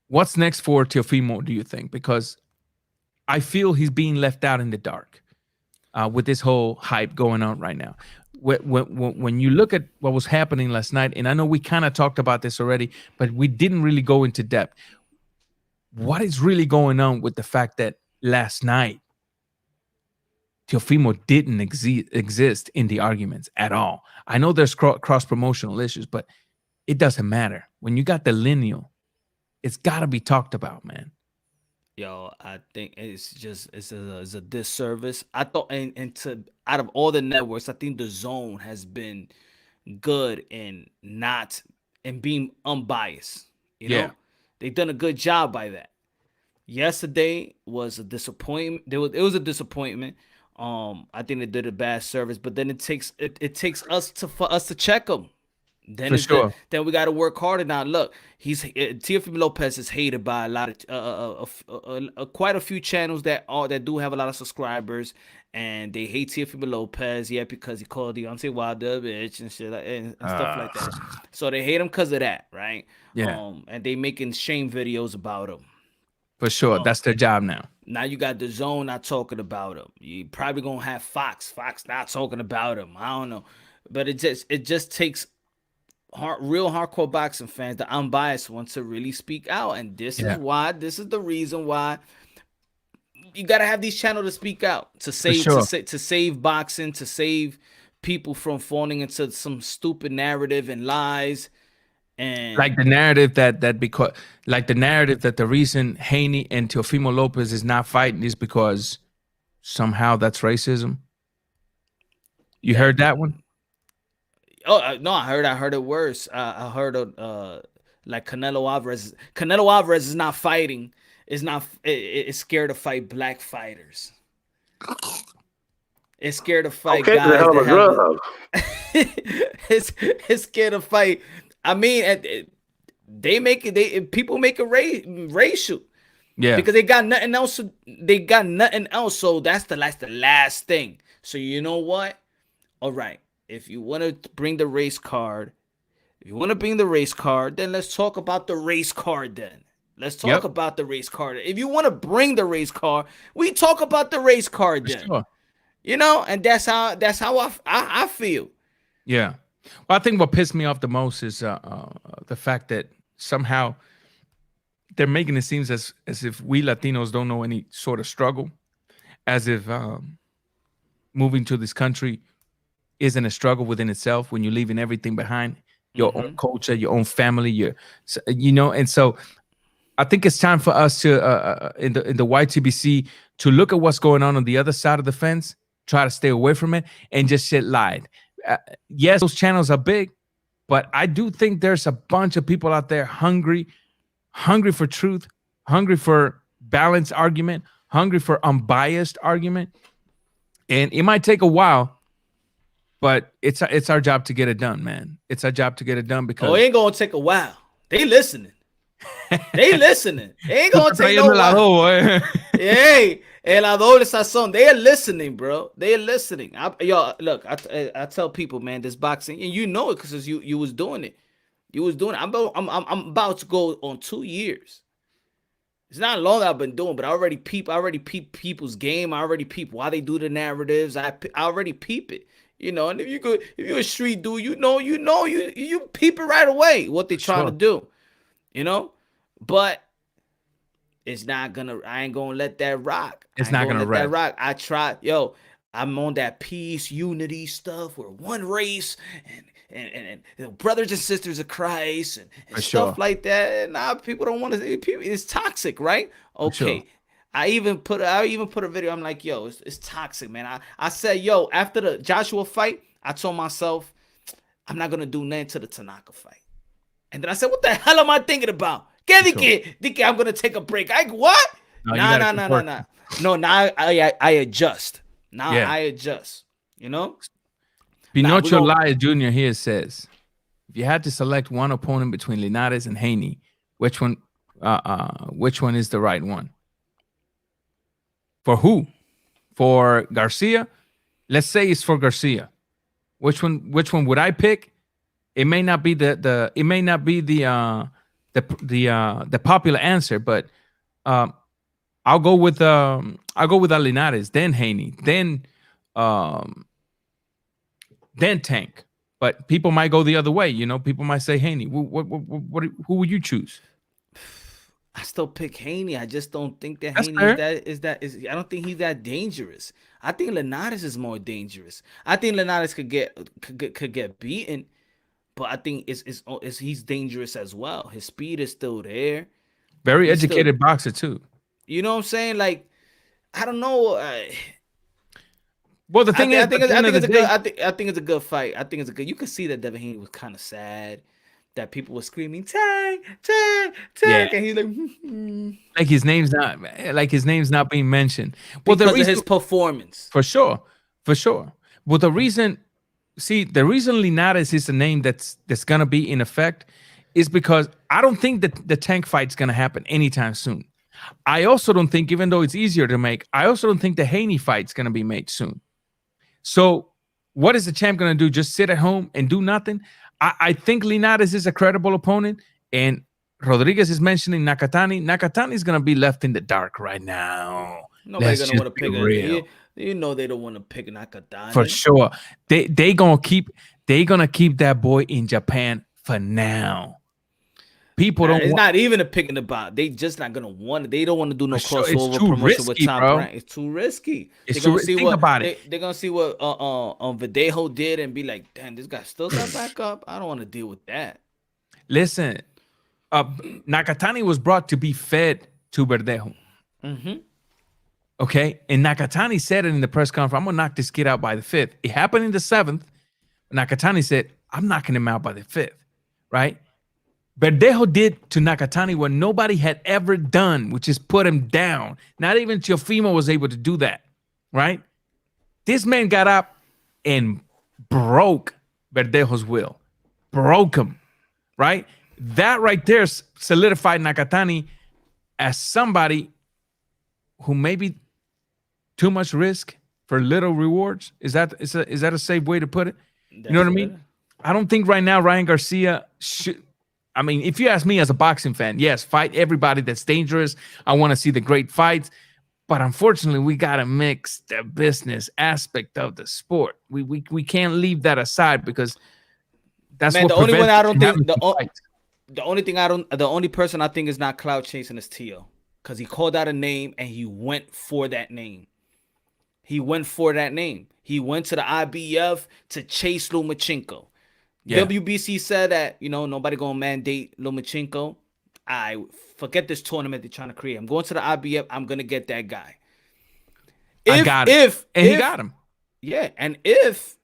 [SPEAKER 3] what's next for Teofimo, do you think? Because I feel he's being left out in the dark with this whole hype going on right now. When you look at what was happening last night, and I know we kind of talked about this already, but we didn't really go into depth. What is really going on with the fact that last night Teofimo didn't exist in the arguments at all? I know there's cross-promotional issues, but it doesn't matter. When you got the lineal, it's got to be talked about, man.
[SPEAKER 4] Yo, I think it's a disservice. I thought, out of all the networks, I think the Zone has been good in being unbiased. You know, they've done a good job by that. Yesterday was a disappointment. It was a disappointment. I think they did a bad service, but then it takes us to check them. Then then we got to work harder. Now, look, Teofimo Lopez is hated by a lot of quite a few channels that do have a lot of subscribers, and they hate Teofimo Lopez, because he called Deontay Wilder a bitch and shit and stuff like that. So they hate him because of that, right?
[SPEAKER 3] Yeah.
[SPEAKER 4] And they making shame videos about him.
[SPEAKER 3] For sure, that's their job now.
[SPEAKER 4] Now you got the Zone not talking about him. You probably gonna have Fox not talking about him. I don't know, but it just takes real hardcore boxing fans, the unbiased ones, to really speak out. And this is why. This is the reason why you gotta have these channels to speak out, to save to save boxing, to save people from falling into some stupid narrative and lies. And
[SPEAKER 3] like the narrative that the reason Haney and Teofimo Lopez is not fighting is because somehow that's racism. You heard that one?
[SPEAKER 4] Oh no, I heard it worse. I heard of like Canelo Alvarez. Canelo Alvarez is not fighting. Is scared to fight black fighters. It's scared to fight guys.
[SPEAKER 5] The hell of a drug.
[SPEAKER 4] It's scared to fight. I mean, people make it racial.
[SPEAKER 3] Yeah,
[SPEAKER 4] because they got nothing else. They got nothing else. So that's the last thing. So you know what? All right. If you want to bring the race card, then let's talk about the race card. Then let's talk about the race card. If you want to bring the race card, we talk about the race card. Then
[SPEAKER 3] sure.
[SPEAKER 4] You know, and that's how I feel.
[SPEAKER 3] Yeah. Well, I think what pissed me off the most is the fact that somehow they're making it seem as if we Latinos don't know any sort of struggle, as if moving to this country isn't a struggle within itself when you're leaving everything behind, your own culture, your own family, and so I think it's time for us to in the YTBC to look at what's going on the other side of the fence, try to stay away from it, and just shit lied. Yes, those channels are big, but I do think there's a bunch of people out there hungry for truth, hungry for balanced argument, hungry for unbiased argument. And it might take a while, but it's our job to get it done, man. It's our job to get it done because
[SPEAKER 4] it ain't gonna take a while. They listening. They ain't gonna take no while. Hey, la doble sazón. They are listening, bro. They are listening. I tell people, man, this boxing, and you know it because you was doing it. You was doing it. I'm about to go on 2 years. It's not long that I've been doing, but I already peep people's game. I already peep why they do the narratives. I already peep it. You know, and if you're a street dude, you peep it right away what they trying to do. You know, but it's not gonna. I ain't gonna let that rock.
[SPEAKER 3] It's not gonna let that
[SPEAKER 4] rock. I tried. I'm on that peace, unity stuff. We're one race, and brothers and sisters of Christ, and stuff like that. Nah, people don't want to. It's toxic, right? Okay. Sure. I even put a video. I'm like, it's toxic, man. I said, after the Joshua fight, I told myself, I'm not gonna do nothing to the Tanaka fight. And then I said, what the hell am I thinking about? Dike, I'm gonna take a break. What? Nah. No, now I adjust. I adjust. You know?
[SPEAKER 3] Pinocho Laya Jr. here says, if you had to select one opponent between Linares and Haney, which one is the right one? For who? For Garcia? Let's say it's for Garcia. Which one would I pick? It may not be the popular answer, but I'll go with Linares, then Haney, then Tank. But people might go the other way. You know, people might say Haney. Who would you choose?
[SPEAKER 4] I still pick Haney. I just don't think that Haney is I don't think he's that dangerous. I think Linares is more dangerous. I think Linares could get beaten. But I think he's dangerous as well. His speed is still there.
[SPEAKER 3] Very educated boxer too.
[SPEAKER 4] You know what I'm saying? Like, I don't know.
[SPEAKER 3] Well, the thing is,
[SPEAKER 4] I think it's a good fight. I think it's a good. You could see that Devin Haney was kind of sad that people were screaming "Tank, Tank, Tank," and he's like,
[SPEAKER 3] like his name's not being mentioned. Well,
[SPEAKER 4] because of his performance,
[SPEAKER 3] for sure. Well, the reason Linares is the name that's gonna be in effect is because I don't think that the Tank fight's gonna happen anytime soon. I also don't think, even though it's easier to make, I also don't think the Haney fight's gonna be made soon. So what is the champ gonna do? Just sit at home and do nothing? I think Linares is a credible opponent, and Rodriguez is mentioning Nakatani. Nakatani's gonna be left in the dark right now.
[SPEAKER 4] Nobody's gonna want to pick it. You know they don't want to pick Nakatani.
[SPEAKER 3] For sure. They gonna keep that boy in Japan for now. People don't.
[SPEAKER 4] It's not even a pick in the box. They just not gonna want it. They don't want to do no crossover promotion
[SPEAKER 3] risky,
[SPEAKER 4] with Tom
[SPEAKER 3] bro.
[SPEAKER 4] Brand. It's too risky.
[SPEAKER 3] It's too risky. Think about it.
[SPEAKER 4] They're gonna see what Verdejo did and be like, damn, this guy still got back up. I don't want to deal with that.
[SPEAKER 3] Listen, Nakatani was brought to be fed to Verdejo.
[SPEAKER 4] Mm-hmm.
[SPEAKER 3] Okay, and Nakatani said it in the press conference. I'm gonna knock this kid out by the 5th. It happened in the 7th. Nakatani said, I'm knocking him out by the 5th. Right? Verdejo did to Nakatani what nobody had ever done, which is put him down. Not even Teofimo was able to do that, right? This man got up and broke Verdejo's will. Broke him, right? That right there solidified Nakatani as somebody who maybe too much risk for little rewards. Is that a safe way to put it? You know what I mean? I don't think right now Ryan Garcia should. I mean, if you ask me as a boxing fan, yes, fight everybody that's dangerous. I want to see the great fights. But unfortunately, we got to mix the business aspect of the sport. We can't leave that aside because that's what
[SPEAKER 4] the only one I don't think the only person I think is not cloud chasing is Tio, because he called out a name and he went for that name. He went for that name. He went to the IBF to chase Lomachenko. Yeah. WBC said that, nobody gonna mandate Lomachenko. I forget this tournament they're trying to create. I'm going to the IBF. I'm gonna get that guy.
[SPEAKER 3] He got him.
[SPEAKER 4] Yeah, and if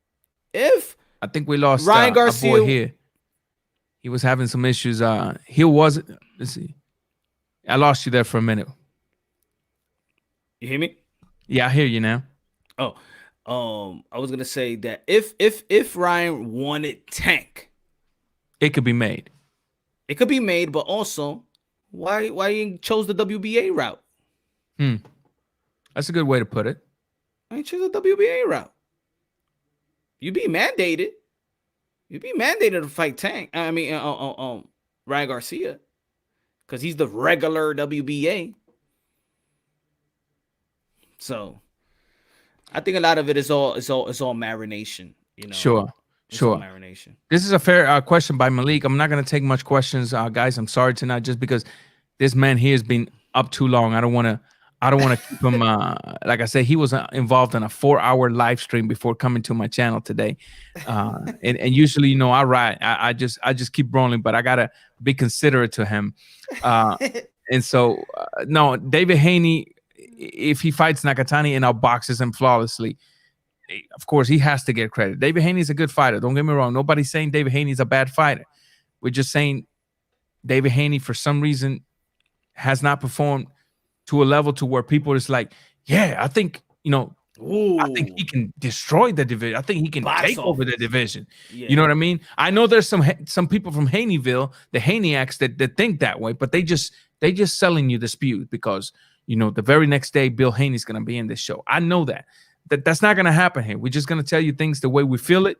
[SPEAKER 3] I think we lost
[SPEAKER 4] Ryan Garcia
[SPEAKER 3] a boy here. He was having some issues. Let's see. I lost you there for a minute.
[SPEAKER 4] You hear me?
[SPEAKER 3] Yeah, I hear you now.
[SPEAKER 4] Oh. I was gonna say that if Ryan wanted Tank,
[SPEAKER 3] it could be made.
[SPEAKER 4] It could be made, but also, why you chose the WBA route?
[SPEAKER 3] That's a good way to put it.
[SPEAKER 4] I ain't choose the WBA route. You'd be mandated. You'd be mandated to fight Tank. I mean, Ryan Garcia, because he's the regular WBA. So. I think a lot of it is all marination,
[SPEAKER 3] Sure.
[SPEAKER 4] Marination.
[SPEAKER 3] This is a fair question by Malik. I'm not going to take much questions, guys. I'm sorry tonight, just because this man here has been up too long. I don't want to keep him. Like I said, he was involved in a 4-hour live stream before coming to my channel today. And usually, I ride. I just keep rolling, but I gotta be considerate to him. And so, no, David Haney. If he fights Nakatani and outboxes him flawlessly, of course, he has to get credit. David Haney's a good fighter. Don't get me wrong. Nobody's saying David Haney's a bad fighter. We're just saying David Haney, for some reason, has not performed to a level to where people is like, yeah, I think, I think he can destroy the division. I think he can take over the division. Yeah. You know what I mean? I know there's some people from Haneyville, the Haneyacks, that think that way, but they just selling you the spew because the very next day, Bill Haney's going to be in this show. I know that's not going to happen here. We're just going to tell you things the way we feel it.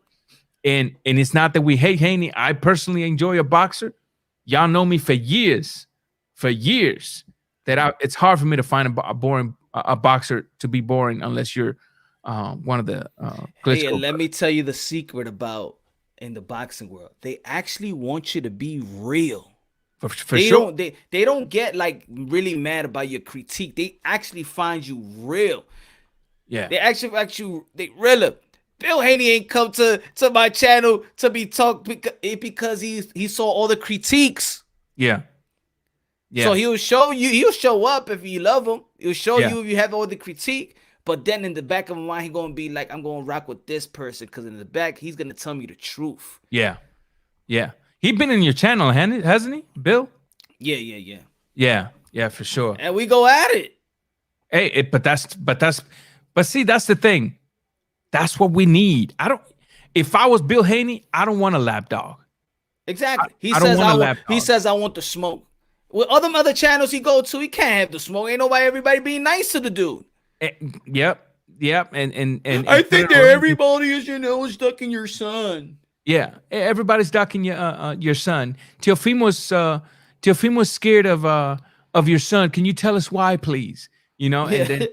[SPEAKER 3] And it's not that we hate Haney. I personally enjoy a boxer. Y'all know me for years, that it's hard for me to find a boxer to be boring unless you're one of the
[SPEAKER 4] Hey, let me tell you the secret about in the boxing world. They actually want you to be real.
[SPEAKER 3] For sure.
[SPEAKER 4] They don't get like really mad about your critique. They actually find you real.
[SPEAKER 3] Yeah.
[SPEAKER 4] They actually they real. Bill Haney ain't come to my channel to be talked because he saw all the critiques.
[SPEAKER 3] Yeah.
[SPEAKER 4] So he'll show up if you love him. He'll show you if you have all the critique. But then in the back of my mind, he's gonna be like, I'm gonna rock with this person because in the back he's gonna tell me the truth.
[SPEAKER 3] Yeah. Yeah. He's been in your channel, hasn't he, Bill?
[SPEAKER 4] Yeah.
[SPEAKER 3] Yeah, for sure.
[SPEAKER 4] And we go at it.
[SPEAKER 3] Hey, but see, that's the thing. That's what we need. If I was Bill Haney, I don't want a lapdog.
[SPEAKER 4] Exactly. He says I want the smoke. With other channels he go to, he can't have the smoke. Ain't everybody being nice to the dude.
[SPEAKER 3] Yep. And
[SPEAKER 4] I think that everybody is stuck in your son.
[SPEAKER 3] Yeah, everybody's ducking your son. Teofimo's scared of your son. Can you tell us why, please? And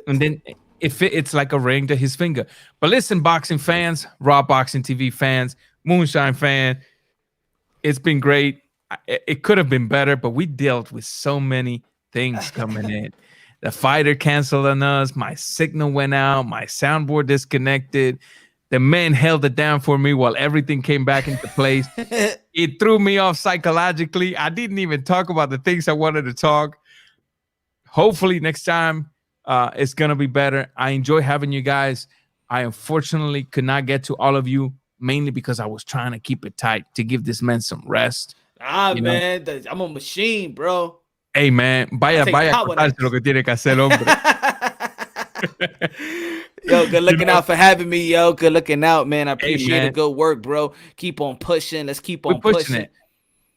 [SPEAKER 3] then it's like a ring to his finger. But listen, boxing fans, Raw Boxing TV fans, Moonshine fan, It's been great. It could have been better, but we dealt with so many things coming in. The fighter canceled on us. My signal went out. My soundboard disconnected. The man held it down for me while everything came back into place. It threw me off psychologically. I didn't even talk about the things I wanted to talk. Hopefully next time it's going to be better. I enjoy having you guys. I unfortunately could not get to all of you, mainly because I was trying to keep it tight to give this man some rest.
[SPEAKER 4] Man, I'm a machine, bro.
[SPEAKER 3] Hey, man, vaya a contarse lo que tiene que hacer, hombre.
[SPEAKER 4] Yo, good looking out for having me, yo. Good looking out, man. I appreciate the good work, bro. Keep on pushing. Let's keep on pushing it.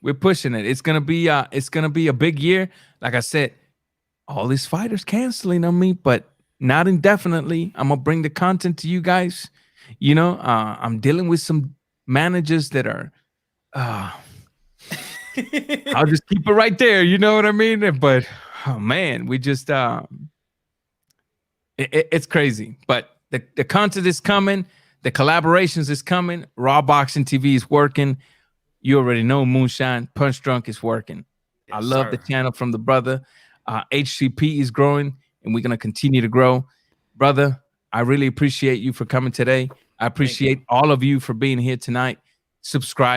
[SPEAKER 3] We're pushing it. It's gonna be a big year. Like I said, all these fighters canceling on me, but not indefinitely. I'm gonna bring the content to you guys. You know, I'm dealing with some managers that are I'll just keep it right there. You know what I mean? But oh man, we just it's crazy. But the content is coming, the collaborations is coming. Raw Boxing TV is working. You already know Moonshine, Punch Drunk is working. Yes, I love the channel from the brother. HCP is growing, and we're gonna continue to grow. Brother, I really appreciate you for coming today. I appreciate all of you for being here tonight. Subscribe.